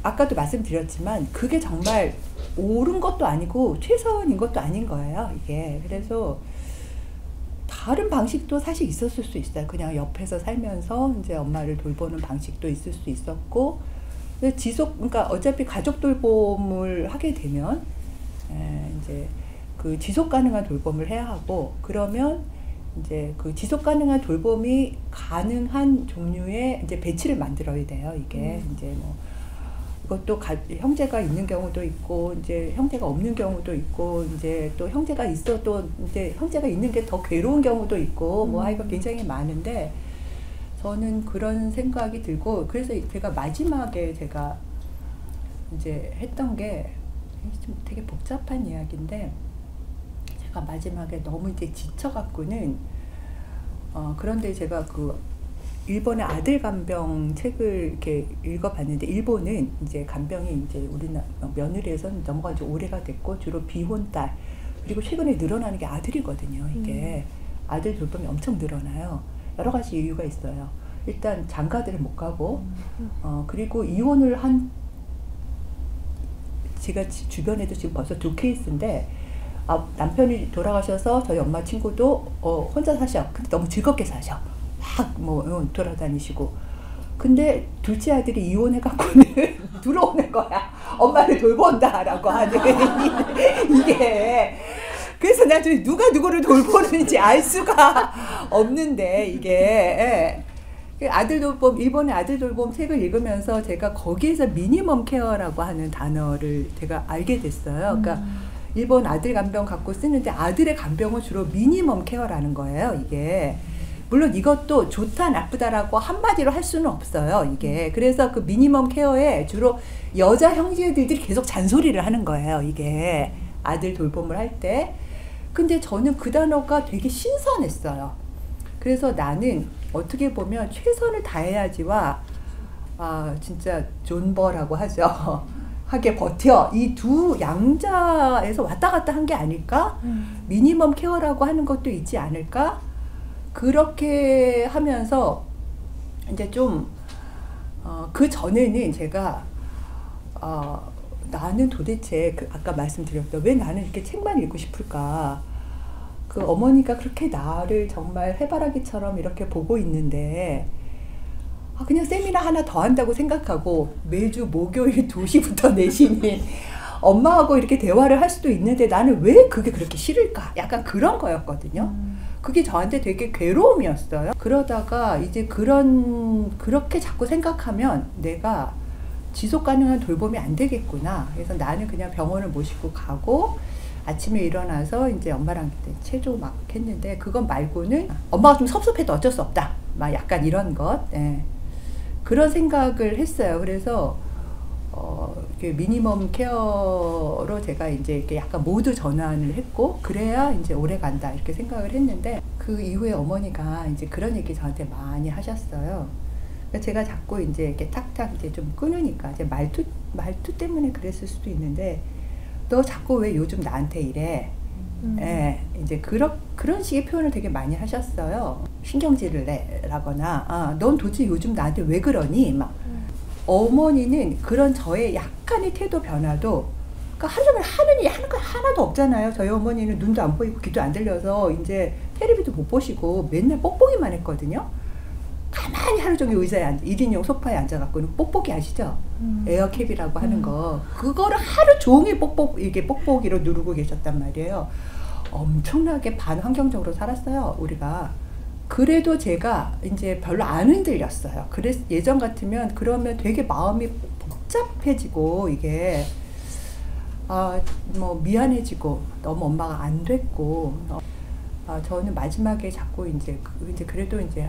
Speaker 2: 아까도 말씀드렸지만 그게 정말 옳은 것도 아니고 최선인 것도 아닌 거예요. 이게. 그래서 다른 방식도 사실 있었을 수 있어요. 그냥 옆에서 살면서 이제 엄마를 돌보는 방식도 있을 수 있었고, 그러니까 어차피 가족 돌봄을 하게 되면 이제 그 지속 가능한 돌봄을 해야 하고, 그러면 이제 그 지속 가능한 돌봄이 가능한 종류의 이제 배치를 만들어야 돼요. 이게 이제 뭐 이것도 형제가 있는 경우도 있고, 이제 형제가 없는 경우도 있고, 이제 또 형제가 있어도 이제 형제가 있는 게 더 괴로운 경우도 있고, 뭐 하여간 굉장히 많은데, 저는 그런 생각이 들고, 그래서 제가 마지막에 제가 이제 했던 게 좀 되게 복잡한 이야기인데, 제가 마지막에 너무 이제 지쳐갖고는, 그런데 제가 그 일본의 아들 간병 책을 이렇게 읽어봤는데, 일본은 이제 간병이 이제 우리나라 며느리에서는 넘어간 지 오래가 됐고, 주로 비혼 딸, 그리고 최근에 늘어나는 게 아들이거든요. 이게 아들 돌봄이 엄청 늘어나요. 여러 가지 이유가 있어요. 일단 장가들을 못 가고, 그리고 이혼을 한, 제가 주변에도 지금 벌써 2케이스인데, 남편이 돌아가셔서 저희 엄마 친구도 혼자 사셔. 근데 너무 즐겁게 사셔. 막 뭐 돌아다니시고. 근데 둘째 아들이 이혼해갖고는 들어오는 거야. 엄마를 돌본다라고 하는 이게. 그래서 나중에 누가 누구를 돌보는지 알 수가 없는데, 이게. 아들 돌봄, 일본의 아들 돌봄 책을 읽으면서 제가 거기에서 미니멈 케어라고 하는 단어를 제가 알게 됐어요. 그러니까 일본 아들 간병 갖고 쓰는데 아들의 간병은 주로 미니멈 케어라는 거예요. 이게. 물론 이것도 좋다 나쁘다라고 한마디로 할 수는 없어요. 이게. 그래서 그 미니멈 케어에 주로 여자 형제들이 계속 잔소리를 하는 거예요. 이게. 아들 돌봄을 할 때. 근데 저는 그 단어가 되게 신선했어요. 그래서 나는 어떻게 보면 최선을 다해야지와 진짜 존버라고 하죠. 하게 버텨. 이 두 양자에서 왔다 갔다 한 게 아닐까? 미니멈 케어라고 하는 것도 있지 않을까? 그렇게 하면서 이제 좀 그 전에는 제가 나는 도대체 아까 말씀드렸던 왜 나는 이렇게 책만 읽고 싶을까? 그 어머니가 그렇게 나를 정말 해바라기처럼 이렇게 보고 있는데 그냥 세미나 하나 더 한다고 생각하고 매주 목요일 2시부터 4시는 엄마하고 이렇게 대화를 할 수도 있는데 나는 왜 그게 그렇게 싫을까? 약간 그런 거였거든요. 그게 저한테 되게 괴로움이었어요. 그러다가 이제 그렇게 자꾸 생각하면 내가 지속 가능한 돌봄이 안 되겠구나. 그래서 나는 그냥 병원을 모시고 가고 아침에 일어나서 이제 엄마랑 체조 막 했는데 그건 말고는 엄마가 좀 섭섭해도 어쩔 수 없다. 막 약간 이런 것. 예. 그런 생각을 했어요. 그래서 미니멈 케어로 제가 이제 이렇게 약간 모두 전환을 했고 그래야 이제 오래 간다 이렇게 생각을 했는데 그 이후에 어머니가 이제 그런 얘기 저한테 많이 하셨어요. 그러니까 제가 자꾸 이제 이렇게 탁탁 이제 좀 끊으니까 이제 말투 때문에 그랬을 수도 있는데 너 자꾸 왜 요즘 나한테 이래? 예, 이제 그런 식의 표현을 되게 많이 하셨어요. 신경질을 내라거나, 넌 도대체 요즘 나한테 왜 그러니? 막 어머니는 그런 저의 약간의 태도 변화도, 그러니까 하루 종일 하는 거 하나도 없잖아요. 저희 어머니는 눈도 안 보이고 귀도 안 들려서 이제 텔레비도 못 보시고 맨날 뽁뽁이만 했거든요. 가만히 하루 종일 의자에 1인용 소파에 앉아갖고는 뽁뽁이 아시죠? 에어캡이라고 하는 거. 그거를 하루 종일 이게 뽁뽁이로 누르고 계셨단 말이에요. 엄청나게 반환경적으로 살았어요, 우리가. 그래도 제가 이제 별로 안 흔들렸어요. 예전 같으면 그러면 되게 마음이 복잡해지고 이게 뭐 미안해지고 너무 엄마가 안 됐고 저는 마지막에 자꾸 이제 그래도 이제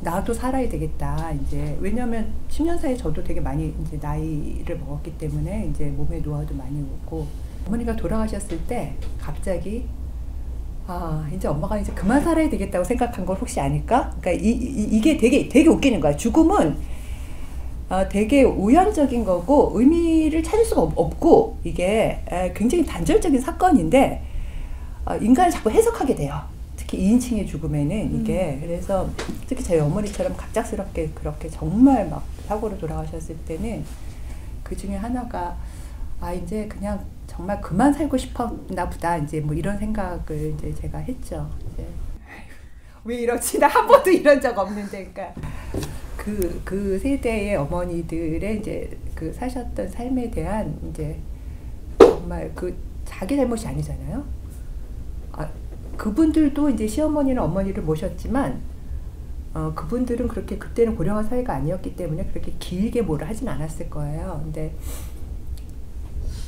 Speaker 2: 나도 살아야 되겠다. 이제 왜냐면 10년 사이에 저도 되게 많이 이제 나이를 먹었기 때문에 이제 몸에 노화도 많이 오고 어머니가 돌아가셨을 때 갑자기 이제 엄마가 이제 그만 살아야 되겠다고 생각한 걸 혹시 아닐까? 그러니까 이게 되게 웃기는 거야. 죽음은 되게 우연적인 거고 의미를 찾을 수가 없고 이게 굉장히 단절적인 사건인데 인간이 자꾸 해석하게 돼요. 특히 2인칭의 죽음에는 이게 그래서 특히 저희 어머니처럼 갑작스럽게 그렇게 정말 막 사고로 돌아가셨을 때는 그 중에 하나가 이제 그냥 정말 그만 살고 싶었나 보다 이제 뭐 이런 생각을 이제 제가 했죠. 이제 왜 이러지? 나 한 번도 이런 적 없는데, 그러니까 그 세대의 어머니들의 이제 그 사셨던 삶에 대한 이제 정말 그 자기 잘못이 아니잖아요. 그분들도 이제 시어머니나 어머니를 모셨지만 그분들은 그렇게 그때는 고령화 사회가 아니었기 때문에 그렇게 길게 뭐를 하진 않았을 거예요. 근데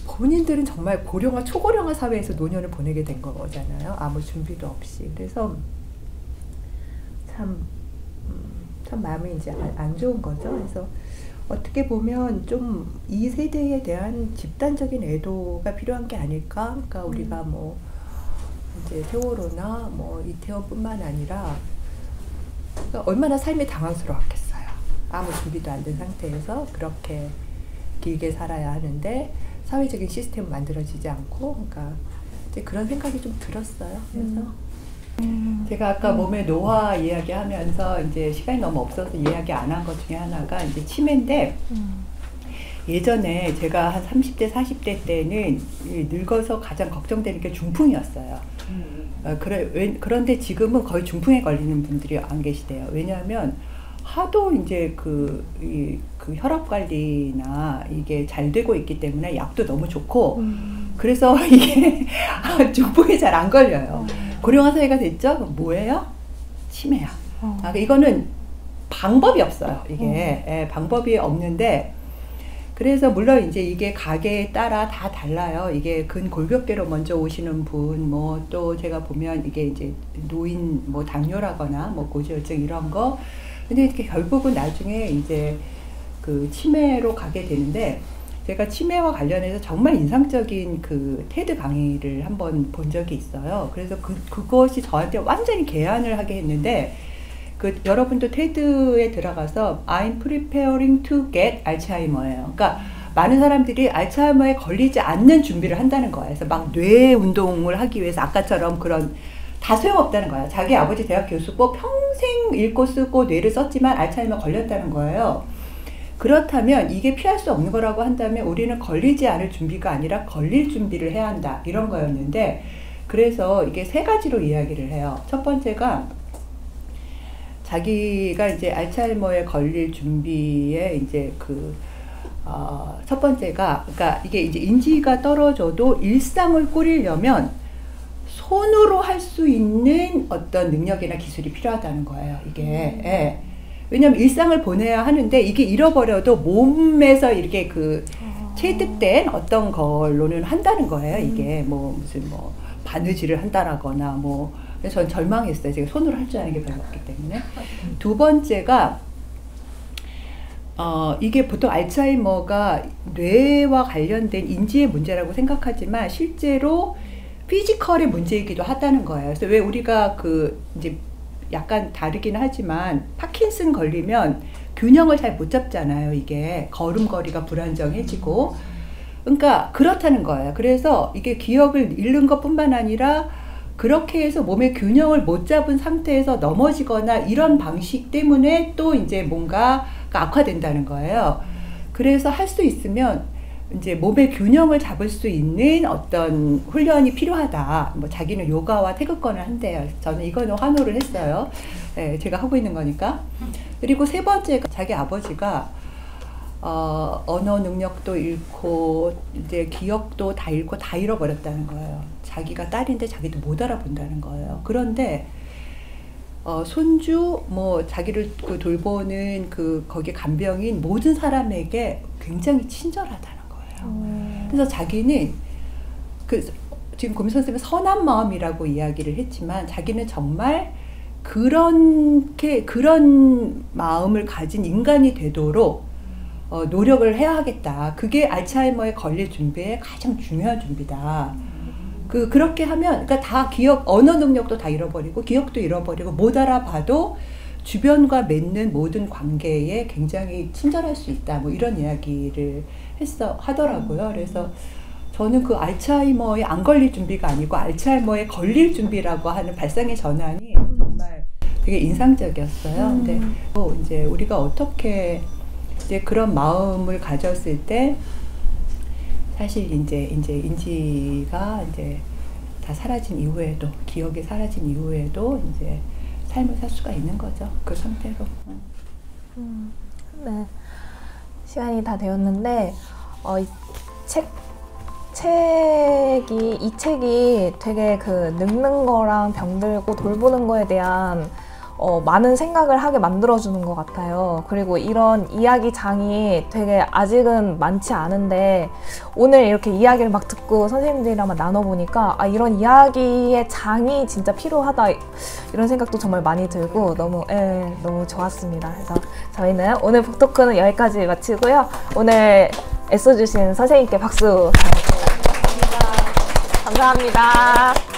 Speaker 2: 본인들은 정말 고령화, 초고령화 사회에서 노년을 보내게 된 거잖아요. 아무 준비도 없이. 그래서 참 마음이 이제 안 좋은 거죠. 그래서 어떻게 보면 좀 이 세대에 대한 집단적인 애도가 필요한 게 아닐까. 그러니까 우리가 뭐 이제 세월호나 뭐 이태원뿐만 아니라 그러니까 얼마나 삶이 당황스러웠겠어요. 아무 준비도 안 된 상태에서 그렇게 길게 살아야 하는데 사회적인 시스템은 만들어지지 않고, 그러니까 이제 그런 생각이 좀 들었어요. 그래서 제가 아까 몸의 노화 이야기하면서 이제 시간이 너무 없어서 이야기 안 한 것 중에 하나가 이제 치매인데 예전에 제가 한 30대, 40대 때는 늙어서 가장 걱정되는 게 중풍이었어요. 그런데 지금은 거의 중풍에 걸리는 분들이 안 계시대요. 왜냐하면 하도 이제 그 혈압 관리나 이게 잘 되고 있기 때문에 약도 너무 좋고 그래서 이게 중풍에 잘 안 걸려요. 고령화 사회가 됐죠? 뭐예요? 치매야. 이거는 방법이 없어요. 이게 방법이 없는데 그래서 물론 이제 이게 가게에 따라 다 달라요. 이게 근골격계로 먼저 오시는 분, 뭐 또 제가 보면 이게 이제 노인 뭐 당뇨라거나 뭐 고지혈증 이런 거. 근데 이렇게 결국은 나중에 이제 그 치매로 가게 되는데 제가 치매와 관련해서 정말 인상적인 그 테드 강의를 한번 본 적이 있어요. 그래서 그것이 저한테 완전히 개안을 하게 했는데 여러분도 테드에 들어가서 I'm preparing to get 알츠하이머예요. 그러니까 많은 사람들이 알츠하이머에 걸리지 않는 준비를 한다는 거예요. 그래서 막 뇌 운동을 하기 위해서 아까처럼 그런 다 소용없다는 거예요. 자기 아버지 대학 교수고 평생 읽고 쓰고 뇌를 썼지만 알츠하이머 걸렸다는 거예요. 그렇다면 이게 피할 수 없는 거라고 한다면 우리는 걸리지 않을 준비가 아니라 걸릴 준비를 해야 한다. 이런 거였는데, 그래서 이게 세 가지로 이야기를 해요. 첫 번째가 자기가 이제 알츠하이머에 걸릴 준비에 이제 첫 번째가, 그러니까 이게 이제 인지가 떨어져도 일상을 꾸리려면 손으로 할 수 있는 어떤 능력이나 기술이 필요하다는 거예요. 이게. 예. 왜냐면 일상을 보내야 하는데 이게 잃어버려도 몸에서 이렇게 체득된 어떤 걸로는 한다는 거예요. 이게 무슨 바느질을 한다라거나 그래서 전 절망했어요. 제가 손으로 할 줄 아는 게 별로 없기 때문에. 두 번째가 이게 보통 알츠하이머가 뇌와 관련된 인지의 문제라고 생각하지만 실제로 피지컬의 문제이기도 하다는 거예요. 그래서 왜 우리가 이제 약간 다르긴 하지만 파킨슨 걸리면 균형을 잘 못 잡잖아요. 이게 걸음걸이가 불안정해지고. 그러니까 그렇다는 거예요. 그래서 이게 기억을 잃는 것뿐만 아니라 그렇게 해서 몸의 균형을 못 잡은 상태에서 넘어지거나 이런 방식 때문에 또 이제 뭔가가 악화된다는 거예요. 그래서 할 수 있으면 이제 몸의 균형을 잡을 수 있는 어떤 훈련이 필요하다. 자기는 요가와 태극권을 한대요. 저는 이거는 환호를 했어요. 네, 제가 하고 있는 거니까. 그리고 세 번째가 자기 아버지가 언어 능력도 잃고 이제 기억도 다 잃고 다 잃어버렸다는 거예요. 자기가 딸인데 자기도 못 알아본다는 거예요. 그런데 손주 자기를 돌보는 거기 간병인 모든 사람에게 굉장히 친절하다는 거예요. 그래서 자기는 지금 고민 선생님은 선한 마음이라고 이야기를 했지만 자기는 정말 그런 마음을 가진 인간이 되도록 노력을 해야 하겠다. 그게 알츠하이머에 걸릴 준비의 가장 중요한 준비다. 그렇게 하면, 그러니까 다 언어 능력도 다 잃어버리고, 기억도 잃어버리고, 못 알아봐도 주변과 맺는 모든 관계에 굉장히 친절할 수 있다. 이런 이야기를 하더라고요. 그래서 저는 알츠하이머에 안 걸릴 준비가 아니고, 알츠하이머에 걸릴 준비라고 하는 발상의 전환이 정말 되게 인상적이었어요. 근데 또 이제 우리가 어떻게 이제 그런 마음을 가졌을 때 사실 이제 인지가 이제 다 사라진 이후에도, 기억이 사라진 이후에도 이제 삶을 살 수가 있는 거죠. 그 상태로.
Speaker 1: 네. 시간이 다 되었는데 이 책이 되게 늙는 거랑 병들고 돌보는 거에 대한 많은 생각을 하게 만들어주는 것 같아요. 그리고 이런 이야기장이 되게 아직은 많지 않은데 오늘 이렇게 이야기를 막 듣고 선생님들이랑 나눠보니까 이런 이야기의 장이 진짜 필요하다 이런 생각도 정말 많이 들고 너무 좋았습니다. 그래서 저희는 오늘 북토크는 여기까지 마치고요. 오늘 애써주신 선생님께 박수. 감사합니다.